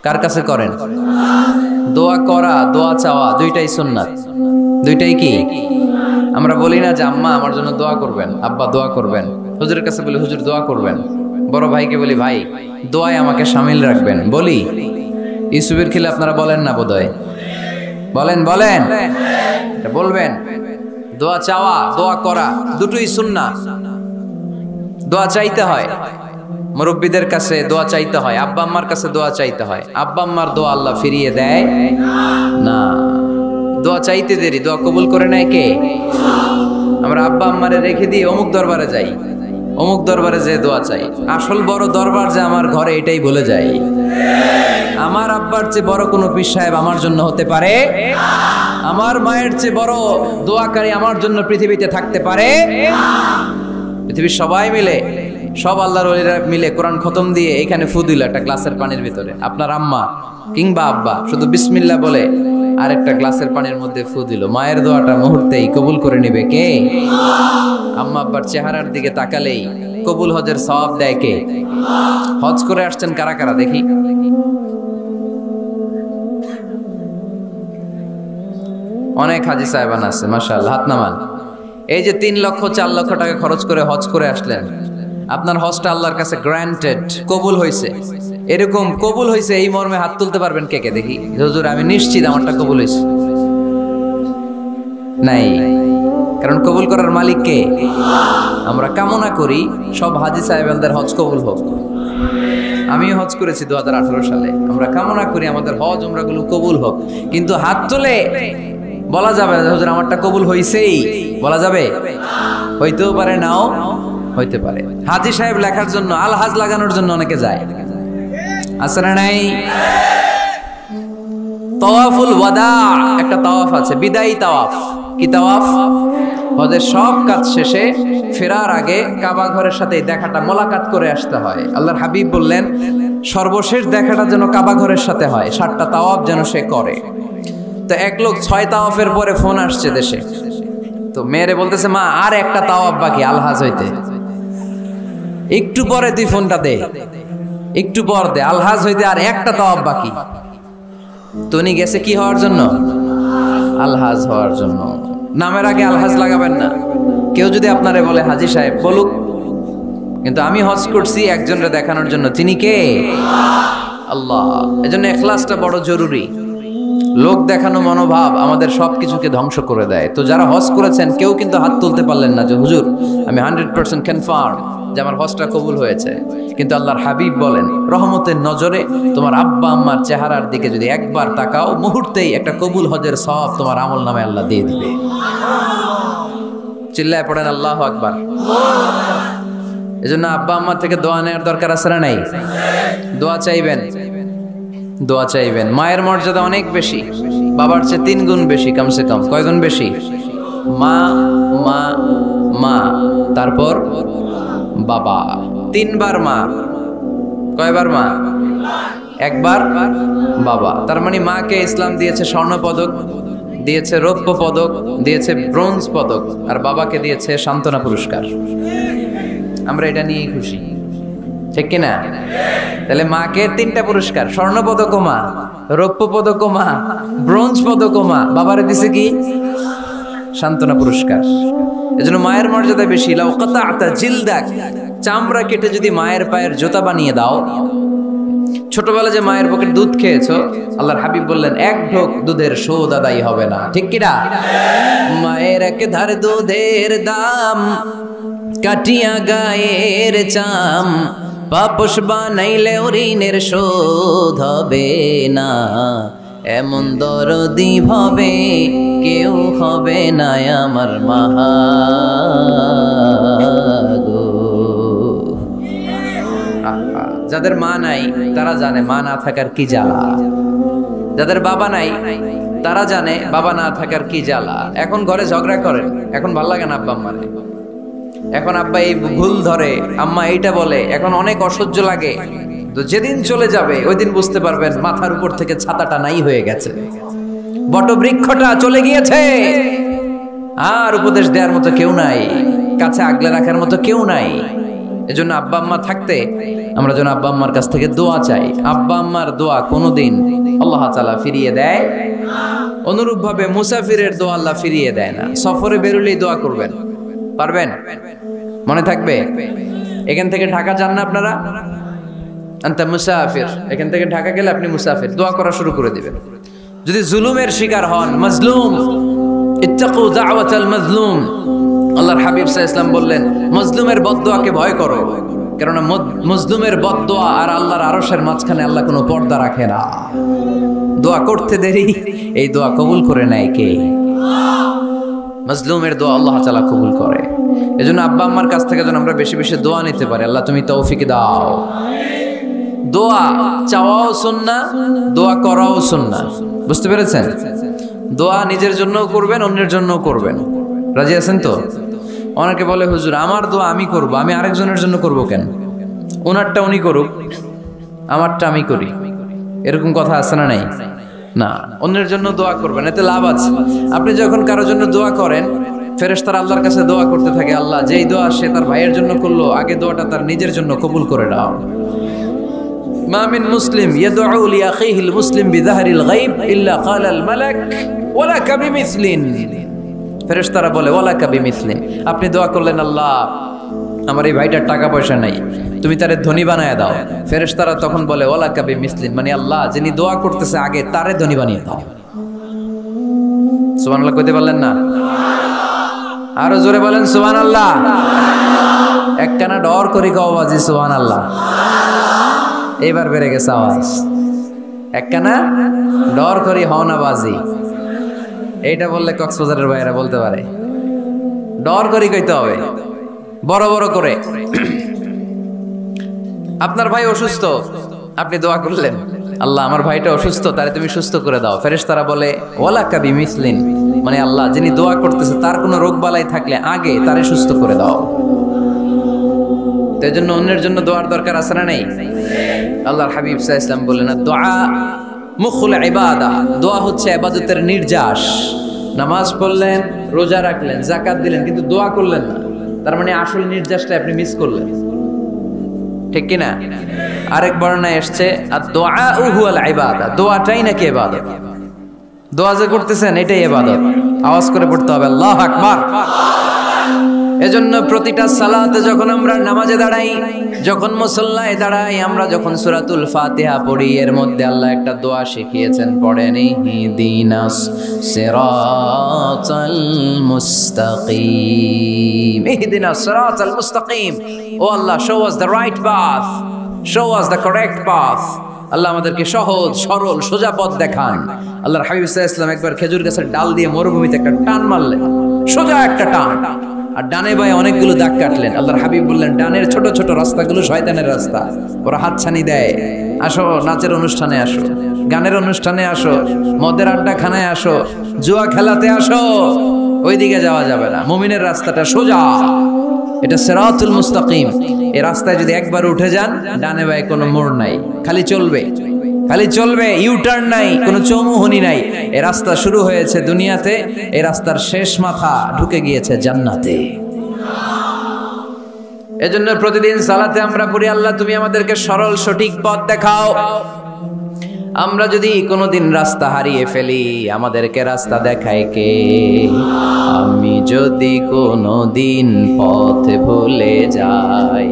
কার কাছে করেন? দোয়া করা, দোয়া চাওয়া দুইটাই সুন্নাত। দুইটাই কি? আমরা বলি না যে আম্মা আমার জন্য দোয়া করবেন, আব্বা দোয়া করবেন। হুজুরের কাছে বলি হুজুর দোয়া করবেন। বড় ভাইকে বলি ভাই দোয়ায় আমাকে শামিল রাখবেন। বলি ইউসুফের খিলে আপনারা বলেন না বোধহয়? বলেন বলেন, বলবেন। দোয়া চাওয়া, দোয়া করা দুটোই সুন্নাত। দোয়া চাইতে হয়, মুরব্বীদের কাছে দোয়া চাইতে হয়, আব্বা আম্মার কাছে দোয়া চাইতে হয়। আব্বা আম্মার দোয়া আল্লাহ ফিরিয়ে দেয় না। দোয়া চাইতে দেরি, দোয়া কবুল করে নেয় কে? আমরা আব্বা আম্মারে রেখে দিয়ে অমুক দরবারে যাই, অমুক দরবারে যে দোয়া চাই। আসল বড় দরবার যে আমার ঘরে, এটাই ভুলে যাই। আমার আব্বার চেয়ে বড় কোনো পীর সাহেব আমার জন্য হতে পারে? আমার মায়ের চেয়ে বড় দোয়াকারী আমার জন্য পৃথিবীতে থাকতে পারে? পৃথিবীর সবাই মিলে, সব আল্লাহর ওলিরা মিলে কোরআন খতম দিয়ে এখানে ফু দিল একটা গ্লাসের পানির ভিতরে। আপনার আম্মা কিংবা আব্বা শুধু বিসমিল্লাহ বলে আরেকটা গ্লাসের পানির মধ্যে ফু দিল। মায়ের দোয়াটা মুহূর্তেই কবুল করে নেবে কে? আম্মা আব্বার চেহারার দিকে তাকালেই কবুল হজের সওয়াব দেয় কে? হজ করে আসছেন কারা কারা দেখি? অনেক হাজি সাহেবান আছে মাশাআল্লাহ, হাত নামান। এই যে 3 লক্ষ 4 লক্ষ টাকা খরচ করে হজ করে আসলেন, আপনার হজটা আল্লাহর কাছে গ্র্যান্টেড, কবুল হয়েছে। এরকম কবুল হয়েছে এই মর্মে হাত তুলতে পারবেন কে কে দেখি? হুজুর আমি নিশ্চিত আমারটা কবুল হয়েছে। নাই, কারণ কবুল করার মালিক কে? আমরা কামনা করি সব হাজি সাহেবদের হজ কবুল হোক। আমিও হজ করেছি 2018 সালে। আমরা কামনা করি আমাদের হজ উমরাগুলো কবুল হোক, কিন্তু হাত তুলে বলা যাবে না হুজুর আমারটা কবুল হইছেই, বলা যাবে? হইতেও পারে, নাও হইতে পারে। হাজি সাহেব লেখার জন্য, আল হাজ লাগানোর জন্য অনেকে যায়, আছে না নাই? তাওয়াফুল ওয়াদা একটা তাওয়াফ আছে, বিদায়ী তাওয়াফ। কি তাওয়াফ? হজের সব কাজ শেষে ফেরার আগে কাবা ঘরের সাথে দেখাটা, মোলাকাত করে আসতে হয়। আল্লাহর হাবিব বললেন সর্বশেষ দেখাটা যেন কাবা ঘরের সাথে হয়, 7টা তাওয়াফ যেন সে করে। তো এক লোক 6 তাওয়াফের পরে ফোন আসছে দেশে, তো মেয়েরে বলতেছে মা আর একটা তাওয়াফ বাকি আলহাজ হইতে, একটু পরে তুই ফোনটা দে, একটু পর দে, আলহাজ হইতে আর একটা তাওয়াফ বাকি। তো উনি গেছে কি হওয়ার জন্য? আলহাজ হওয়ার জন্য। নামের আগে আলহাজ লাগাবেন না। কেউ যদি আপনারে বলে হাজি সাহেব, বলুক, কিন্তু আমি হজ করছি একজনরে দেখানোর জন্য। তিনি কে? আল্লাহ। এজন্য ইখলাসটা বড় জরুরি। লোক দেখানো মনোভাব আমাদের সবকিছুকে ধ্বংস করে দেয়। তো যারা হজ করেছেন কেউ কিন্তু হাত তুলতে পারলেন না যে হুজুর আমি 100% কনফার্ম যে আমার হজটা কবুল হয়েছে। কিন্তু আল্লাহর হাবিব বলেন রহমতের নজরে তোমার আব্বা আম্মার চেহারার দিকে যদি একবার তাকাও, মুহূর্তেই একটা কবুল হজের সওয়াব তোমার আমল নামে আল্লাহ দিয়ে দিবে। চিল্লায় পড়েন আল্লাহু আকবার। এজন্য আব্বা আম্মা থেকে দোয়া নেওয়ার দরকার আছে না নাই? দোয়া চাইবেন, দোয়া চাইবেন। মায়ের মর্যাদা অনেক বেশি, বাবার চেয়ে 3 গুণ বেশি, কমসে কম। কয় গুণ বেশি? মা মা মা, তারপর বাবা। 3 বার মা। কয়বার মা? 1 বার বাবা। তার মানে মাকে ইসলাম দিয়েছে স্বর্ণ পদক, দিয়েছে রৌপ্য পদক, দিয়েছে ব্রোঞ্জ পদক, আর বাবাকে দিয়েছে সান্ত্বনা পুরস্কার। আমরা এটা নিয়েই খুশি, ঠিক কিনা? তাহলে মাকে 3টা পুরস্কার, স্বর্ণ পদক মা, রৌপ্য পদক মা, ব্রোঞ্জ পদক মা, বাবারে দিছে কি? সান্ত্বনা পুরস্কার। এজন্য মায়ের মর্যাদা বেশি। লাউ কাতা'তা জিলদাক, চামড়া কেটে যদি মায়ের পায়ের জুতা বানিয়ে দাও। ছোটবেলা যে মায়ের বুকের দুধ খেয়েছো, আল্লাহর হাবিব বললেন 1 ঢোক দুধের শোধ আদায় হবে না, ঠিক কিনা? মায়ের এক ধার দুধের দাম, কাটিয়া গায়ের চাম, পাপস বানাইলে ঋণের শোধ হবে না। এমন দরদি ভাবে কেউ হবে না আমার মা গো। যাদের মা নাই তারা জানে মা না থাকার কি জ্বালা। যাদের বাবা নাই তারা জানে বাবা না থাকার কি জ্বালা। এখন ঘরে ঝগড়া করেন, এখন ভাল লাগে না আব্বা আম্মারে, এখন আব্বা এই ভুল ধরে, আম্মা এইটা বলে, এখন অনেক অসহ্য লাগে। তো যেদিন চলে যাবে ওই দিন বুঝতে পারবেন মাথার উপর থেকে ছাতাটা নাই হয়ে গেছে, বটবৃক্ষটা চলে গিয়েছে, আর উপদেশ দেওয়ার মতো কেউ নাই, কাছে আগলে রাখার মতো কেউ নাই। এজন্য আব্বা আম্মা থাকতে আমরা যেন আব্বা আম্মার কাছ থেকে দোয়া চাই। আব্বা আম্মার দোয়া কোনোদিন আল্লাহ তাআলা ফিরিয়ে দেয়, অনুরূপভাবে মুসাফিরের দোয়া আল্লাহ ফিরিয়ে দেয় না। সফরে বেরোলেই দোয়া করবেন, পারবেন? মনে থাকবে? এখান থেকে ঢাকা যান না আপনারা, আনতা মুসাফির, এখান থেকে ঢাকা গেলে আপনি মুসাফির, দোয়া করা শুরু করে দিবেন। যদি জুলুমের শিকার হন, মাজলুম, ইত্তাকু দাওয়াতাল মাজলুম, আল্লাহর হাবিব সাল্লাল্লাহু আলাইহি ওয়াসাল্লাম বললেন মাজলুমের বদদোয়াকে ভয় করো, কারণ মাজলুমের বদদোয়া আর আল্লাহর আরশের মাঝখানে আল্লাহ কোনো পর্দা রাখে না। দোয়া করতে দেরি, এই দোয়া কবুল করে নেয় কে? মাজলুমের দোয়া আল্লাহ তাআলা কবুল করে। এজন্য আব্বা আম্মার কাছ থেকে যেন আমরা বেশি বেশি দোয়া নিতে পারি। আল্লাহ তুমি তৌফিক দাও। দোয়া চাওয়াও সুন্নাহ, দোয়া করাও সুন্নাহ। বুঝতে পেরেছেন? দোয়া নিজের জন্যও করবেন, অন্যের জন্যও করবেন। রাজি আছেন তো? অনেকে বলে হুজুর আমার দোয়া আমি করব, আমি আরেকজনের জন্য করব কেন? ওনারটা উনি করুক, আমারটা আমি করি, এরকম কথা আছে না? নাই না, অন্যের জন্য দোয়া করবেন, এতে লাভ আছে। আপনি যখন কারোর জন্য দোয়া করেন, ফেরেশতারা আল্লাহর কাছে দোয়া করতে থাকে, আল্লাহ যেই দোয়া সে তার ভাইয়ের জন্য করলো, আগে দোয়াটা তার নিজের জন্য কবুল করে দাও। মা মিন মুসলিম ইয়াদউ লিআখিহিল মুসলিম বিযাহরিল গায়ব ইল্লা ক্বালাল মালাক ওয়ালাকা বিমিসলিন। ফেরেশতারা বলে ওয়ালাকা বিমিসলিন, আপনি দোয়া করলেন আল্লাহ আমার এই ভাইটার টাকা পয়সা নাই, তুমি তারে ধনী বানায় দাও। ফেরেশতারা তখন বলে ওয়ালাকা বিমিসলিন, মানে আল্লাহ যিনি দোয়া করতেছে আগে তারে ধনী বানিয়ে দাও। সুবহানাল্লাহ কইতে পারলেন না? আরো জোরে বলেন সুবহানাল্লাহ। একখানা ডর করি কও বাজি সুবহানাল্লাহ। এবার বেড়ে গেছে আওয়াজ। একখানা ডর করি হও না বাজি, এইটা বললে কক্সবাজারের ভাইয়েরা বলতে পারে। ডর করি কইতে হবে বড় বড় করে। আপনার ভাই অসুস্থ, আপনি দোয়া করলেন আল্লাহ আমার ভাইটা অসুস্থ, তারে তুমি সুস্থ করে দাও। ফেরেশতারা বলে ওয়ালাকা বিমিসলিন, মানে আল্লাহ যিনি দোয়া করতেছে তার কোনো রোগ বালাই থাকলে আগে তারে সুস্থ করে দাও। তাই জন্য অন্যের জন্য দোয়ার দরকার আছে না? নেই? আল্লাহর হাবিব সাল্লাল্লাহু আলাইহি ওয়াসাল্লাম বললেন দোয়া মুখুল ইবাদা, দোয়া হচ্ছে ইবাদতের নির্যাস। নামাজ পড়লেন, রোজা রাখলেন, যাকাত দিলেন, কিন্তু দোয়া করলেন না, তার মানে আসল নির্যাসটা আপনি মিস করলেন, ঠিক কি না? আরেক বর্ণনায় এসেছে আদ-দুআউ হুয়াল ইবাদা, দোয়াটাই নাকি ইবাদত। দোয়া যে করতেছেন এটাই ইবাদত। আওয়াজ করে পড়তে হবে আল্লাহু আকবার। এজন্য প্রতিটা সালাতে যখন আমরা নামাজে দাঁড়াই, যখন মুসল্লায় দাঁড়াই, আমরা যখন সূরাতুল ফাতিহা পড়ি, এর মধ্যে আল্লাহ একটা দোয়া শিখিয়েছেন, পড়েন ইহদিনাস সিরাতাল মুস্তাকিম। ইহদিনাস সিরাতাল মুস্তাকিম, ও Allah show us the right path, show us the correct path. Allah আমাদেরকে সহজ সরল সোজা পথ দেখান। আল্লাহর হাবিব সাল্লাল্লাহু আলাইহি ওয়াসাল্লাম একবার খেজুর গাছের ডাল দিয়ে মরুভূমিতে একটা টান মারলেন, সোজা একটা টান, আর ডানে বায়ে অনেকগুলো দাগ কাটলেন। আল্লাহর হাবিব বললেন ডানের ছোট ছোট রাস্তাগুলো শয়তানের রাস্তা, ওরা হাতছানি দেয়। আসো নাচের অনুষ্ঠানে আসো, গানের অনুষ্ঠানে আসো, মদের আড্ডাখানায় আসো, জুয়া খেলাতে আসো, ওইদিকে যাওয়া যাবে না। মুমিনের রাস্তাটা সোজা, এটা সিরাতুল মুস্তাকিম। এই রাস্তায় যদি একবার উঠে যান, ডানে বায়ে কোনো মোড় নাই, খালি চলবে, খালি চলবে, ইউটার্ন নাই, কোনো চৌমুহনী নাই। এই রাস্তা শুরু হয়েছে দুনিয়াতে, এই রাস্তার শেষ মাথা ঢুকে গিয়েছে জান্নাতে। এজন্য প্রতিদিন সালাতে আমরা পড়ি আল্লাহ তুমি আমাদেরকে সরল সঠিক পথ দেখাও। আমরা যদি কোনোদিন রাস্তা হারিয়ে ফেলি, আমাদেরকে রাস্তা দেখায় কে? আমি যদি কোনোদিন পথ ভুলে যাই,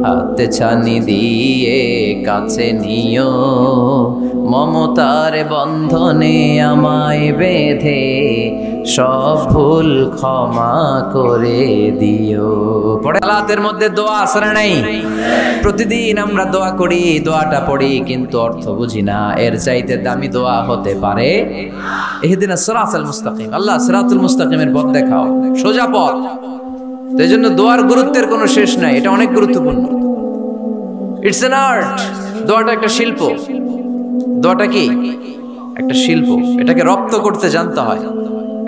হাতে ছানি দিয়ে কাছে নিও, মমতার বন্ধনে আমায় বেঁধে সব ভুল ক্ষমা করে দিও। পড়ে সালাতের মধ্যে দোয়া আছে না নাই? প্রতিদিন আমরা দোয়া করি, দোয়াটা পড়ি, কিন্তু অর্থ বুঝি না। এর চাইতে দামি দোয়া হতে পারে ইহদিনাস সিরাতাল মুস্তাকিম, আল্লাহ সিরাতুল মুস্তাকিমের পথ দেখাও, সোজা পথ। তো এই জন্য দোয়ার গুরুত্বের কোনো শেষ নাই, এটা অনেক গুরুত্বপূর্ণ। ইটস অ্যান আর্ট, দোয়াটা একটা শিল্প। দোয়াটা কি? একটা শিল্প। এটাকে রপ্ত করতে জানতে হয়,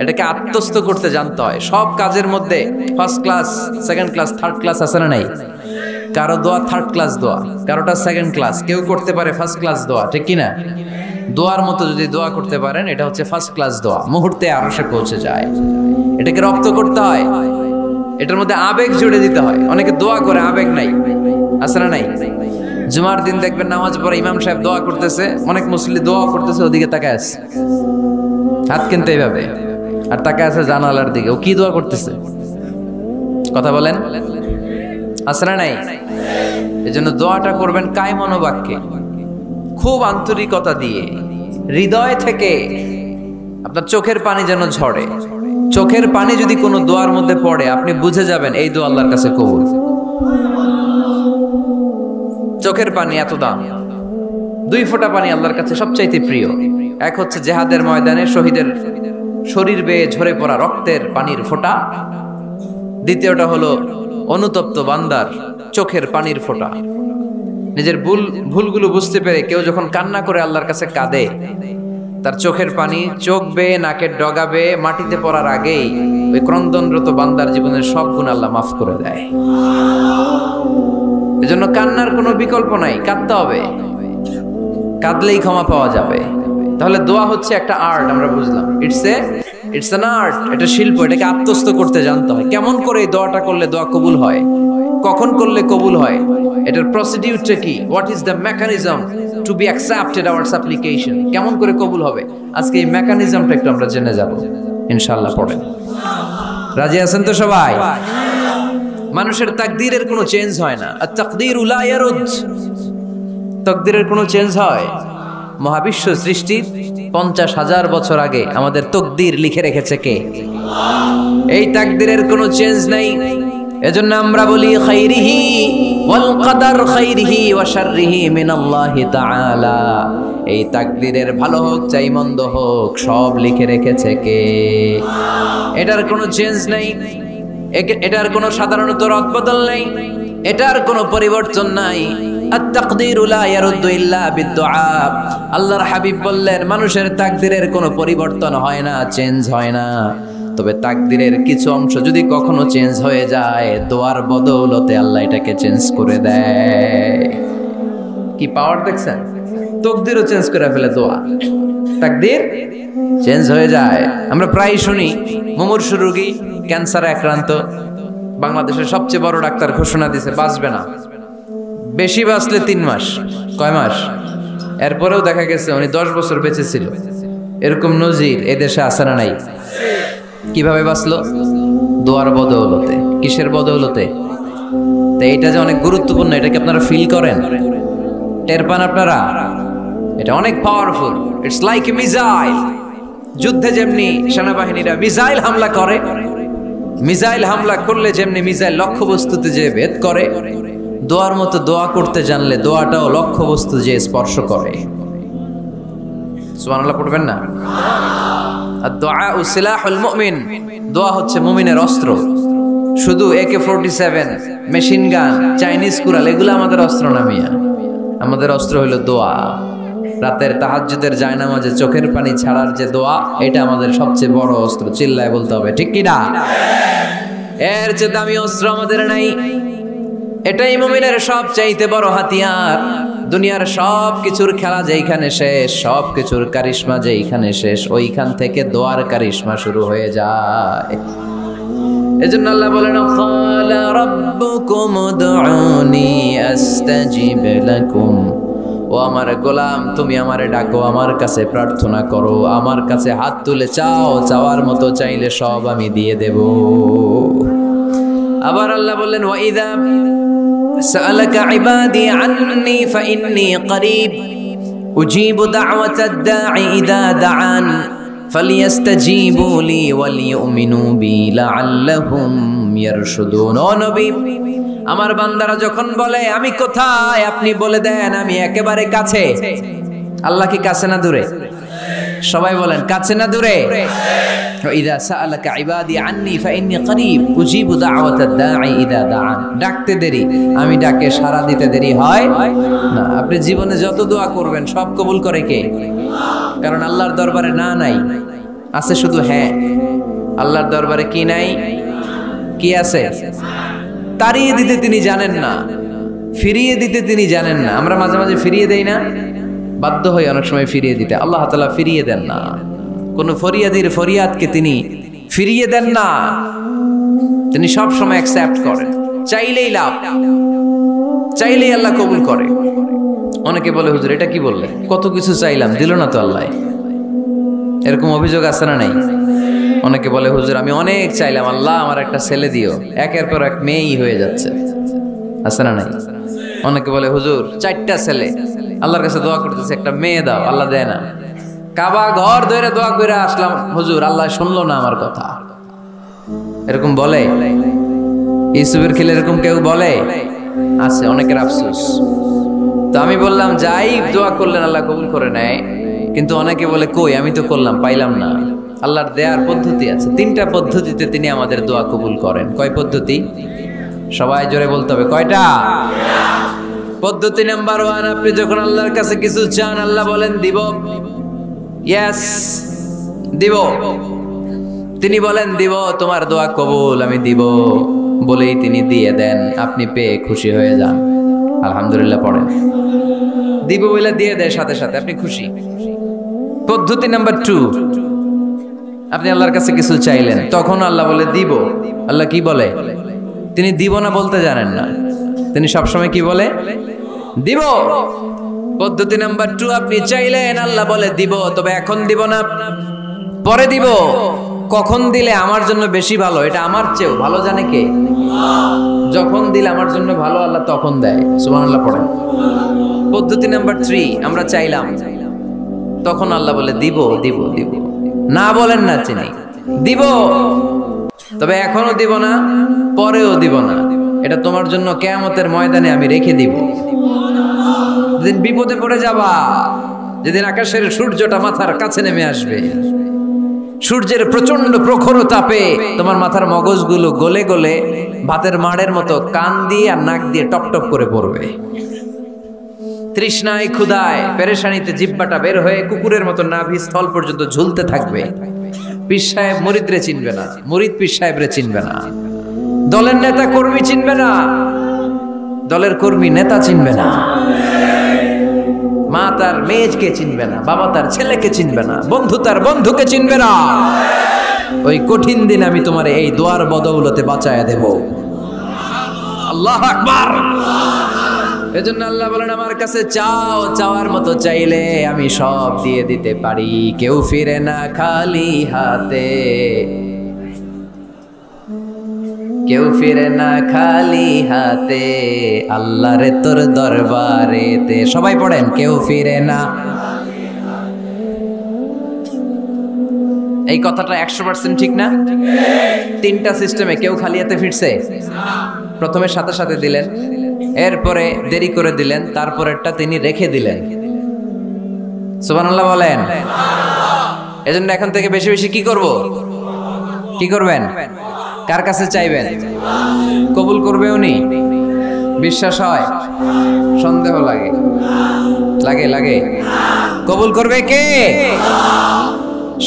এটাকে আত্মস্থ করতে জানতে হয়। সব কাজের মধ্যে first class, second class, third class আছে না নাই? কারো দোয়া থার্ড ক্লাস দোয়া, কারোটা সেকেন্ড ক্লাস, কেউ করতে পারে ফার্স্ট ক্লাস দোয়া, ঠিক কি না? দোয়ার মতো যদি দোয়া করতে পারেন, এটা হচ্ছে ফার্স্ট ক্লাস দোয়া, মুহূর্তে আরশে পৌঁছে যায়। এটাকে রপ্ত করতে হয়। এটার মধ্যে আবেগ জুড়ে দিতে হয়। অনেকে দোয়া করে আবেগ নাই, আছে না নাই? জুমার দিন দেখবেন নামাজ পড়ে ইমাম সাহেব দোয়া করতেছে, অনেক মুসল্লি দোয়া করতেছে, ওদিকে তাকায় আছে, হাত কিনতে এইভাবে, আর তাকায় আছে জানালার দিকে। ও কি দোয়া করতেছে? কথা বলেন, আছে না নাই? এই জন্য দোয়াটা করবেন কায় মনোবাক্যে, খুব আন্তরিকতা দিয়ে, হৃদয় থেকে। আপনার চোখের পানি যেন ঝরে। চোখের পানি যদি কোনো দোয়ার মধ্যে পড়ে, আপনি বুঝে যাবেন এই দোয়া আল্লাহর কাছে কবুল। চোখের পানি এত দাম। 2 ফোঁটা পানি আল্লাহর কাছে সবচাইতে প্রিয়। এক হচ্ছে জিহাদের ময়দানে শহীদের শরীর বেয়ে ঝরে পড়া রক্তের পানির ফোঁটা। দ্বিতীয়টা হলো অনুতপ্ত বান্দার চোখের পানির ফোঁটা। নিজের ভুলগুলো বুঝতে পেরে কেউ যখন কান্না করে আল্লাহর কাছে কাঁদে, তার চোখের পানি চোখ বেয়ে নাকের ডগা বেয়ে মাটিতে পড়ার আগেই ওই ক্রন্দনরত বান্দার জীবনের সব গুণ আল্লাহ মাফ করে দেয়। এজন্য কান্নার কোনো বিকল্প নাই, কাঁদতে হবে, কাঁদলেই ক্ষমা পাওয়া যাবে। তাহলে দোয়া হচ্ছে একটা আর্ট, আমরা বুঝলাম। ইটস অ্যান আর্ট, এটা শিল্প। এটাকে আত্মস্থ করতে জানতে হয়। কেমন করে এই দোয়াটা করলে দোয়া কবুল হয়, কখন করলে কবুল হয়, এটার প্রসিডিউরটা কি, what is the mechanism two be accepted hour সাপ্লিকেশন, কেমন করে কবুল হবে, আজকে এই মেকানিজমটা একটু আমরা জেনে যাব ইনশাআল্লাহ। পড়েন, রাজি আছেন তো সবাই? মানুষের তাকদীরের কোনো চেঞ্জ হয় না। আর তাকদীরু লা ইয়ারুদ, তাকদীরের কোনো চেঞ্জ হয়? মহাবিশ্ব সৃষ্টির 50,000 বছর আগে আমাদের তাকদীর লিখে রেখেছে কে? এই তাকদীরের কোনো চেঞ্জ নাই। এজন্য আমরা বলি খাইরিহি ওয়াল কদর, খাইরিহি ওয়া শাররিহি মিনাল্লাহি তাআলা। এই তাকদীরের ভালো হোক চাই মন্দ হোক, সব লিখে রেখেছে কে? এটার কোনো চেঞ্জ নাই, এটার কোনো সাধারণত রদবদল নাই, এটার কোনো পরিবর্তন নাই। আত-তাকদীরু লা ইয়ারুদ্দু ইল্লা বিদ-দুআ। আল্লাহর হাবিব বললেন, মানুষের তাকদীরের কোনো পরিবর্তন হয় না, চেঞ্জ হয় না। তবে তাকদীরের কিছু অংশ যদি কখনো চেঞ্জ হয়ে যায়, দোয়ার বদৌলতে আল্লাহ এটাকে চেঞ্জ করে দেয়। কি পাওয়ার দেখছেন? তাকদীরও চেঞ্জ করে ফেলে দোয়া, তাকদীর চেঞ্জ হয়ে যায়। আমরা প্রায় শুনি মুমূর্ষু রোগী, ক্যান্সারে আক্রান্ত, বাংলাদেশের সবচেয়ে বড় ডাক্তার ঘোষণা দিয়েছে বাঁচবে না, বেশি বাঁচলে 3 মাস। কয় মাস? এরপরেও দেখা গেছে উনি 10 বছর বেঁচে ছিল। এরকম নজির এদেশে আছে না নাই? কিভাবে বাঁচলো? দোয়ার বদৌলতে। কিসের বদৌলতে? তো এটা যে অনেক গুরুত্বপূর্ণ, এটা কি আপনারা ফিল করেন, টের পান আপনারা? এটা অনেক powerful. It's like a missile. যুদ্ধে যেমনি সেনাবাহিনীরা মিসাইল হামলা করে, মিসাইল হামলা করলে যেমনি মিসাইল লক্ষ্যবস্তুতে যে ভেদ করে, দোয়ার মতো দোয়া করতে জানলে দোয়াটাও লক্ষ্যবস্তু যে স্পর্শ করে। সুবহানাল্লাহ পড়বেন না? আদ-দুআউ সিলাহুল মুমিন। দোয়া হচ্ছে মুমিনের অস্ত্র। শুধু AK-47, মেশিন গান, চাইনিজ কুড়াল এগুলো আমাদের অস্ত্র না মিয়া। আমাদের অস্ত্র হলো দোয়া। রাতের তাহাজ্জুদের জায়নামাজে চোখের পানি ছাড়ার যে দোয়া, এটা আমাদের সবচেয়ে বড় অস্ত্র। চিল্লায় বলতে হবে, ঠিক কি না? এর চেয়ে দামি অস্ত্র আমাদের নাই। এটাই মুমিনের সবচাইতে বড় হাতিয়ার। দুনিয়ার সব কিছুর খেলা যেইখানে শেষ, সব কিছুর কারিশমা যেইখানে শেষ, ওইখান থেকে দোয়ার কারিশমা শুরু হয়ে যায়। এজন্য আল্লাহ বলেন, ক্বালা রাব্বুকুম উদউনি আস্তাজিব লাকুম। ও আমার গোলাম, তুমি আমারে ডাকো, আমার কাছে প্রার্থনা করো, আমার কাছে হাত তুলে চাও, চাওয়ার মতো চাইলে সব আমি দিয়ে দেব। আবার আল্লাহ বললেন, ওয়া ইযা সাআলাকা ইবাদি আন্নী ফাইন্নী করিব উজিবু দাওয়াতাদ দাঈ ইযা দাআন ফালিয়াস্তাজিবু লি ওয়ালিউমিনু বি লাআল্লাহুম ইয়ারশুদুন। ও নবী, আমার বান্দারা যখন বলে আমি কোথায়, আপনি বলে দেন আমি একেবারে কাছে। আল্লাহ কি কাছে না দূরে? সবাই বলেন, কাছে না দূরে? ইযা সাআলাকা ইবাদি আন্নী ফাইন্নী করিব উজিবু দাওয়াতাদ দাঈ ইযা দাআন। ডাকতে দেরি, আমি ডাকে সাড়া দিতে দেরি হয় না। আপনি জীবনে যত দোয়া করবেন সব কবুল করে কে? কারণ আল্লাহর দরবারে না নাই, আছে শুধু হ্যাঁ। আল্লাহর দরবারে কি নাই? কি আছে? তাড়িয়ে দিতে তিনি জানেন না, ফিরিয়ে দিতে তিনি জানেন না। আমরা মাঝে মাঝে ফিরিয়ে দেই না, বাধ্য হই অনেক সময় ফিরিয়ে দিতে। আল্লাহ তাআলা ফিরিয়ে দেন না। কোন ফরিয়াদির ফরিয়াদকে তিনি ফিরিয়ে দেন না। তিনি সব সময় অ্যাকসেপ্ট করেন, চাইলেই লাভ, চাইলেই আল্লাহ কবুল করে। অনেকে বলে হুজুর এটা কি বললেন, কত কিছু চাইলাম দিল না তো আল্লাহ, এরকম অভিযোগ আছে না নাই? অনেকে বলে হুজুর আমি অনেক চাইলাম আল্লাহ আমার একটা ছেলে দিও, একের পর এক মেয়েই হয়ে যাচ্ছে, আছে না নাই? অনেকে বলে হুজুর 4টা ছেলে, আল্লাহর কাছে দোয়া করতেছে একটা মেয়ে দাও, আল্লাহ দেয় না। কাবা ঘর ধরে দোয়া করে আসলাম হুজুর আল্লাহ শুনলো না আমার কথা, এরকম বলে? ইউসুফের খিলে এরকম কেউ বলে? আছে, অনেকের আফসোস। তো আমি বললাম যাই দোয়া করলেন আল্লাহ কবুল করে নেয়, কিন্তু অনেকে বলে কই আমি তো করলাম পাইলাম না। আল্লাহর দেয়ার পদ্ধতি আছে, 3টা পদ্ধতিতে তিনি আমাদের দোয়া কবুল করেন। কয় পদ্ধতি? সবাই জোরে বলতে হবে, কয়টা? পদ্ধতি নাম্বার 1, আপনি যখন আল্লাহর কাছে কিছু চান আল্লাহ বলেন দিব, ইয়েস দিব। তিনি বলেন দিব, তোমার দোয়া কবুল, আমি দিব বলেই তিনি দিয়ে দেন, আপনি পেয়ে খুশি হয়ে যান, আলহামদুলিল্লাহ পড়েন। দিব বলে দিয়ে দেয় সাথে সাথে, আপনি খুশি। পদ্ধতি নাম্বার 2, আপনি আল্লাহর কাছে কিছু চাইলেন, তখন আল্লাহ বলে দিব। আল্লাহ কি বলে? তিনি দিব না বলতে জানেন না, তিনি সবসময় কি বলে? দিব। পদ্ধতি নাম্বার 2, আপনি চাইলেন আল্লাহ বলে দিব, তবে এখন দিব না, পরে দিব। কখন দিলে আমার জন্য বেশি ভালো, এটা আমার চেয়েও ভালো জানে কে? যখন দিলে আমার জন্য ভালো আল্লাহ তখন দেয়, সুবহানাল্লাহ পড়েন। পদ্ধতি নাম্বার 3, আমরা চাইলাম, তখন আল্লাহ বলে দিব দিব দিব, না বলেন না চিনি, দিব তবে এখনো দিব না, পরেও দিব না, এটা তোমার জন্য কিয়ামতের ময়দানে আমি রেখে দিব। যেদিন বিপদে পড়ে যাবা, যেদিন আকাশের সূর্যটা মাথার কাছে নেমে আসবে, সূর্যের প্রচন্ড প্রখর তাপে তোমার মাথার মগজগুলো গলে গলে ভাতের মাড়ের মতো কান দিয়ে আর নাক দিয়ে টপ টপ করে পড়বে। তৃষ্ণায় ক্ষুধায় পেরেশানিতে জিহ্বাটা বের হয়ে কুকুরের মতো নাভি স্থল পর্যন্ত ঝুলতে থাকবে। পীর সাহেব মুরিদরে চিনবে না, মুরিদ পীর সাহেবরে চিনবে না, দলের নেতা কর্মী চিনবে না, দলের কর্মী নেতা চিনবে না, মা তার মেয়েকে চিনবে না, বাবা তার ছেলেকে চিনবে না, বন্ধু তার বন্ধুকে চিনবে না। ওই কঠিন দিন আমি তোমার এই দোয়ার বদৌলতে বাঁচায়া দেব। আল্লাহু আকবার। এজন্য আল্লাহ বলেন আমার কাছে চাও, চাওয়ার মতো চাইলে আমি সব দিয়ে দিতে পারি। কেউ ফিরে না খালি হাতে, কেউ ফিরে না খালি হাতে, আল্লাহরে তোর দরবারেতে। সবাই পড়েন, কেউ ফিরে না। এই কথাটা 100% ঠিক না? 3টা সিস্টেমে কেউ খালি হাতে ফিরছে? প্রথমে সাথে সাথে দিলেন, এরপরে দেরি করে দিলেন, তারপরেরটা তিনি রেখে দিলেন। সুবহানাল্লাহ বলেন। এজন্য এখন থেকে বেশি বেশি কি করব? কি করবেন? কার কাছে চাইবেন? কবুল করবে উনি? বিশ্বাস হয়? সন্দেহ লাগে? লাগে লাগে? কবুল করবে কে?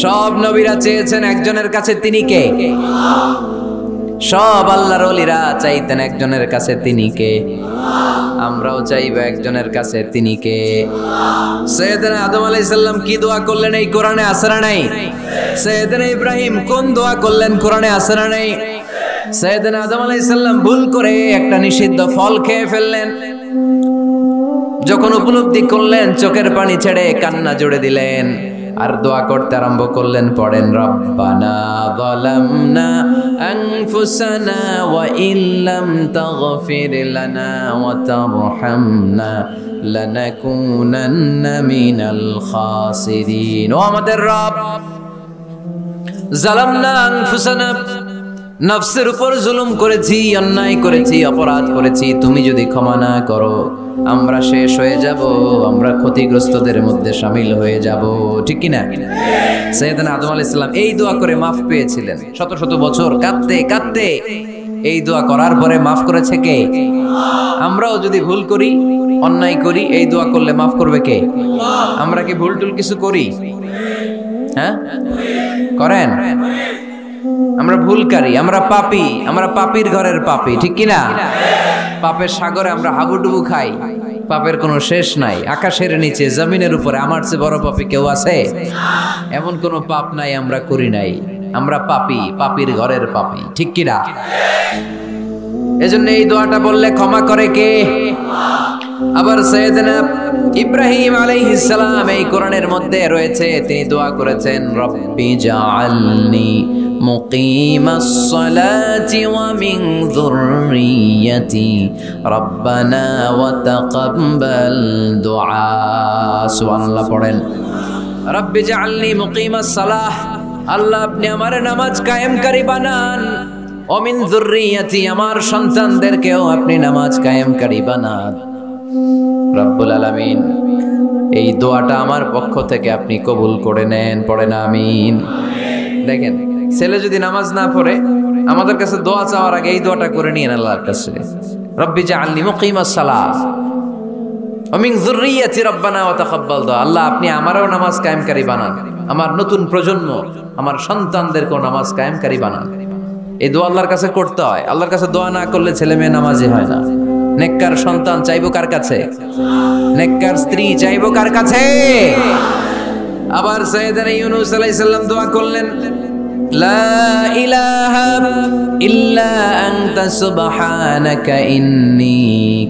সব নবীরা চেয়েছেন একজনের কাছে, তিনি কে? সব আল্লাহর ওলিরা চাইতেন একজনের কাছে, তিনি কে? আমরাও চাইব একজনের কাছে, তিনি কে? সাইয়েদনা আদম আলাইহিস সালাম কি দোয়া করলেন এই কোরআনে আছে না নাই? সাইয়েদনা ইব্রাহিম কোন দোয়া করলেন কোরআনে আছে না নাই? সাইয়েদনা আদম আলাইহিস সালাম ভুল করে একটা নিষিদ্ধ ফল খেয়ে ফেললেন, যখন উপলব্ধি করলেন চোখের পানি ছেড়ে কান্না জুড়ে দিলেন আর দোয়া করতে আরম্ভ করলেন। পড়েন, রব্বানা যালামনা আনফুসানা ওয়া ইল্লাম তাগফির লানা ওয়া তারহামনা লানাকুনান্না মিনাল খাসিরিন। ও আমাদের রব, যালামনা আনফুসানা, নফসের উপর জুলুম করেছি, অন্যায় করেছি, অপরাধ করেছি, তুমি যদি ক্ষমা না করো আমরা শেষ হয়ে যাব, আমরা ক্ষতিগ্রস্তদের মধ্যে শামিল হয়ে যাব। ঠিক কি না? সাইয়েদনা আদম আলাইহিস সালাম এই দোয়া করে মাফ পেয়েছিলেন। শত শত বছর কাঁদতে কাঁদতে এই দোয়া করার পরে মাফ করেছে কে? আমরাও যদি ভুল করি, অন্যায় করি, এই দোয়া করলে মাফ করবে কে? আমরা কি ভুল টুল কিছু করি? হ্যাঁ করেন? আমরা ভুলকারী, আমরা পাপী, আমরা পাপীর ঘরের পাপী। ঠিক কি না? পাপের সাগরে আমরা হাবুডুবু খাই, পাপের কোনো শেষ নাই। আকাশের নিচে জমিনের উপরে আমার চেয়ে বড় পাপী কেউ আছে? এমন কোনো পাপ নাই আমরা করি নাই। আমরা পাপী, পাপীর ঘরের পাপী, ঠিক কি না? এজন্য এই দোয়াটা বললে ক্ষমা করে কে? আবার সাইয়েদনা ইব্রাহিম আলাইহিস সালাম এই কোরআনের মধ্যে রয়েছে, তিনি দোয়া করেছেন রব্বি জাআলনি মুকিমাস সালাতি ওয়া মিন যুররিয়্যাতি রব্বানা ওয়া তাকাব্বাল দুআ। সুবহানাল্লাহ পড়েন। রব্বি জাআলনি মুকিমাস সালাহ, আল্লাহ আপনি আমার নামাজ কায়েমকারী বানান। ওয়া মিন যুররিয়্যাতি, আমার সন্তানদেরকেও আপনি নামাজ কায়েমকারী বানান। রব্বুল আলামিন এই দোয়াটা আমার পক্ষ থেকে আপনি কবুল করে নেন, পড়েন আমিন। দেখেন, ছেলে যদি নামাজ না পড়ে আমাদের কাছে দোয়া চাওয়ার আগে এই দোয়াটা করে নিয়েন আল্লাহর কাছে, রব্বি জাআলনি মুকিমাস সালাহ ওয়া মিন যুররিয়্যাতি রব্বানা ওয়া তাকাব্বাল দুআ। আল্লাহ আপনি আমারও নামাজ কায়েমকারী বানান, আমার নতুন প্রজন্ম, আমার সন্তানদেরকেও নামাজ কায়েমকারী বানান। এই দোয়া আল্লাহর কাছে করতে হয়। আল্লাহর কাছে দোয়া না করলে ছেলে মেয়ে নামাজি হয় না। নেককার সন্তান চাইবো কার কাছে? নেককার স্ত্রী চাইবো কার কাছে? আবার সাইয়েদনা ইউনূস আলাইহিস সালাম দোয়া করলেন, লা ইলাহা ইল্লা আনতা সুবহানাকা ইন্নী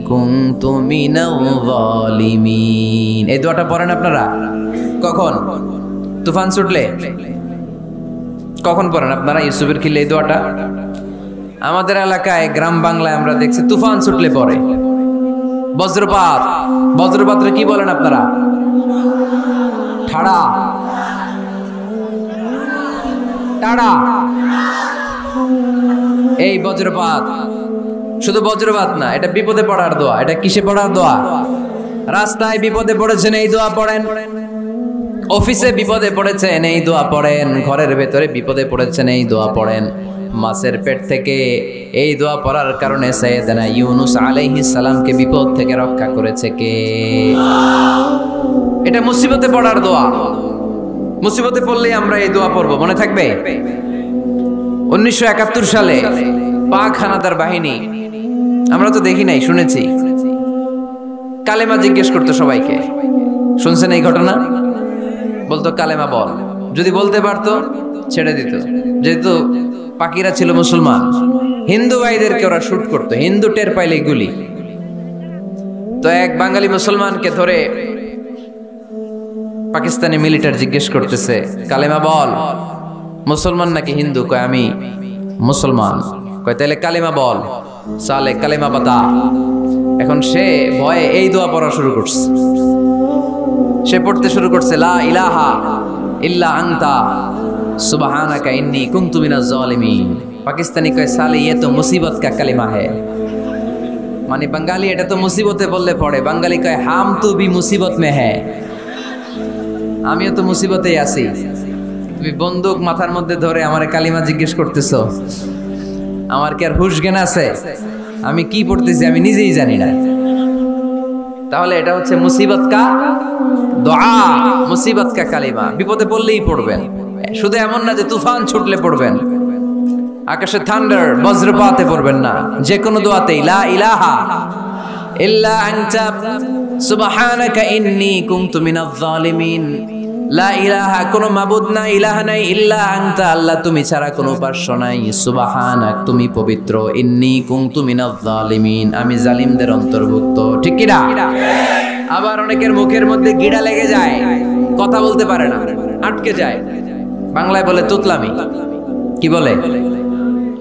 কুনতু মিনাল যালিমিন। এই দোয়াটা পড়েন আপনারা কখন? তুফান ছুটলে কখন পড়েন আপনারা? ইউসুফের খিলে এই দোয়াটা আমাদের এলাকায় গ্রাম বাংলায় আমরা দেখছি তুফান ছুটলে পড়ে। বজ্রপাত, বজ্রপাতরে কি বলেন আপনারা? ঠাড়া, টাড়া। এই বজ্রপাত শুধু বজ্রপাত না, এটা বিপদে পড়ার দোয়া। এটা কিসে পড়ার দোয়া? রাস্তায় বিপদে পড়েছেন এই দোয়া পড়েন, অফিসে বিপদে পড়েছেন এই দোয়া পড়েন, ঘরের ভেতরে বিপদে পড়েছেন এই দোয়া পড়েন। মাছের পেট থেকে এই দোয়া পড়ার কারণে সাইয়েদনা ইউনূস আলাইহিস সালামকে বিপদ থেকে রক্ষা করেছে কে? এটা মুসিবতে পড়ার দোয়া। মুসিবতে পড়লেই আমরা এই দোয়া পড়বো, মনে থাকবে? 1971 সালে পাক হানাদার বাহিনী, আমরা তো দেখি নাই, শুনেছি, কালেমা জিজ্ঞেস করতো সবাইকে। শুনছেন এই ঘটনা? বলতো কালেমা বল, যদি বলতে পারতো ছেড়ে দিত। যেহেতু পাকিরা ছিল মুসলমান, হিন্দু ভাইদেরকে ওরা শুট করতো, হিন্দু টের পাইলে গুলি। তো এক বাঙালি মুসলমানকে ধরে পাকিস্তানি মিলিটারি জিজ্ঞেস করতেছে, কালেমা বল। মুসলমান নাকি হিন্দু? কয় আমি মুসলমান। কয় তাহলে কালেমা বল। সালে কালেমা বাতা। এখন সে ভয়ে এই দোয়া পড়া শুরু করছে। সে পড়তে শুরু করছে, লা ইলাহা ইল্লা আনতা সুবহানাকা ইন্নী কুনতু মিনাজ জালিমিন। পাকিস্তানি কয় সালে ये तो मुसीबत का कलिमा है। মানে বাঙালি এটা তো মুসিবতে বললে পড়ে। বাঙালি কয় হাম তো ভি মুসিবত মে হ্যায়, আমিও তো মুসিবতেই আছি। তুমি বন্দুক মাথার মধ্যে ধরে আমারে কালিমা জিজ্ঞেস করতেছো, আমার কি আর হুশ জ্ঞান আছে? আমি কি পড়তেছি আমি নিজেই জানি না। তাহলে এটা হচ্ছে মুসিবত কা দোয়া, মুসিবত কা কালিমা। বিপদে পড়লেই পড়বেন, শুধু এমন না যে তুফান ছুটলে পড়বেন, আকাশে থান্ডার বজ্রপাতে পড়বেন না। যে কোনো দোয়াতেই লা ইলাহা ইল্লা আনতা সুবহানাকা ইন্নী কুনতু মিনাজ জালিমিন। লা ইলাহা, কোনো মাবুদ নাই, ইলাহা নাই, ইল্লা আনতা, আল্লাহ তুমি ছাড়া কোনো উপাস্য নাই, সুবহানাক তুমি পবিত্র, ইন্নী কুনতু মিনাজ জালিমিন আমি জালিমদের অন্তর্ভুক্ত, ঠিক কি না? আবার অনেকের মুখের মধ্যে গিড়া লেগে যায়, কথা বলতে পারে না, আটকে যায়। বাংলায় বলে তুতলামি। কি বলে?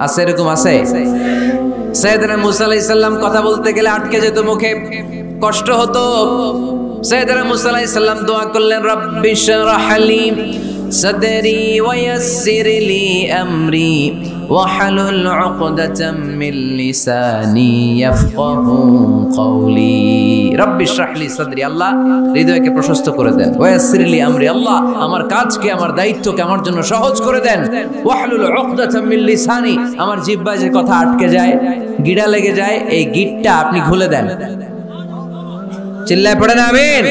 আছে, এরকম আছে। সাইয়েদনা মুসা আলাইহিস সালাম কথা বলতে গেলে আটকে যেত, মুখে কষ্ট হতো। সাইয়েদনা মুসা আলাইহিস সালাম দোয়া করলেন, রব্বি শরহ লি সাদরি ওয়া ইয়াসসির লি আমরি ওয়া হালুল উকদাতাম মিন লিসানি ইয়াফকাহু কওলি। রব্বি শরহ লি সাদরি, আল্লাহ হৃদয়কে প্রশস্ত করে দেন। ওয়া ইয়াসসির লি আমরি, আল্লাহ আমার কাজকে, আমার দায়িত্বকে আমার জন্য সহজ করে দেন। ওয়া হালুল উকদাতাম মিন লিসানি, আমার জিহ্বায় যে কথা আটকে যায়, গিড়া লেগে যায়, এই গিটটা আপনি খুলে দেন। চিল্লায় পড়েন আমিন।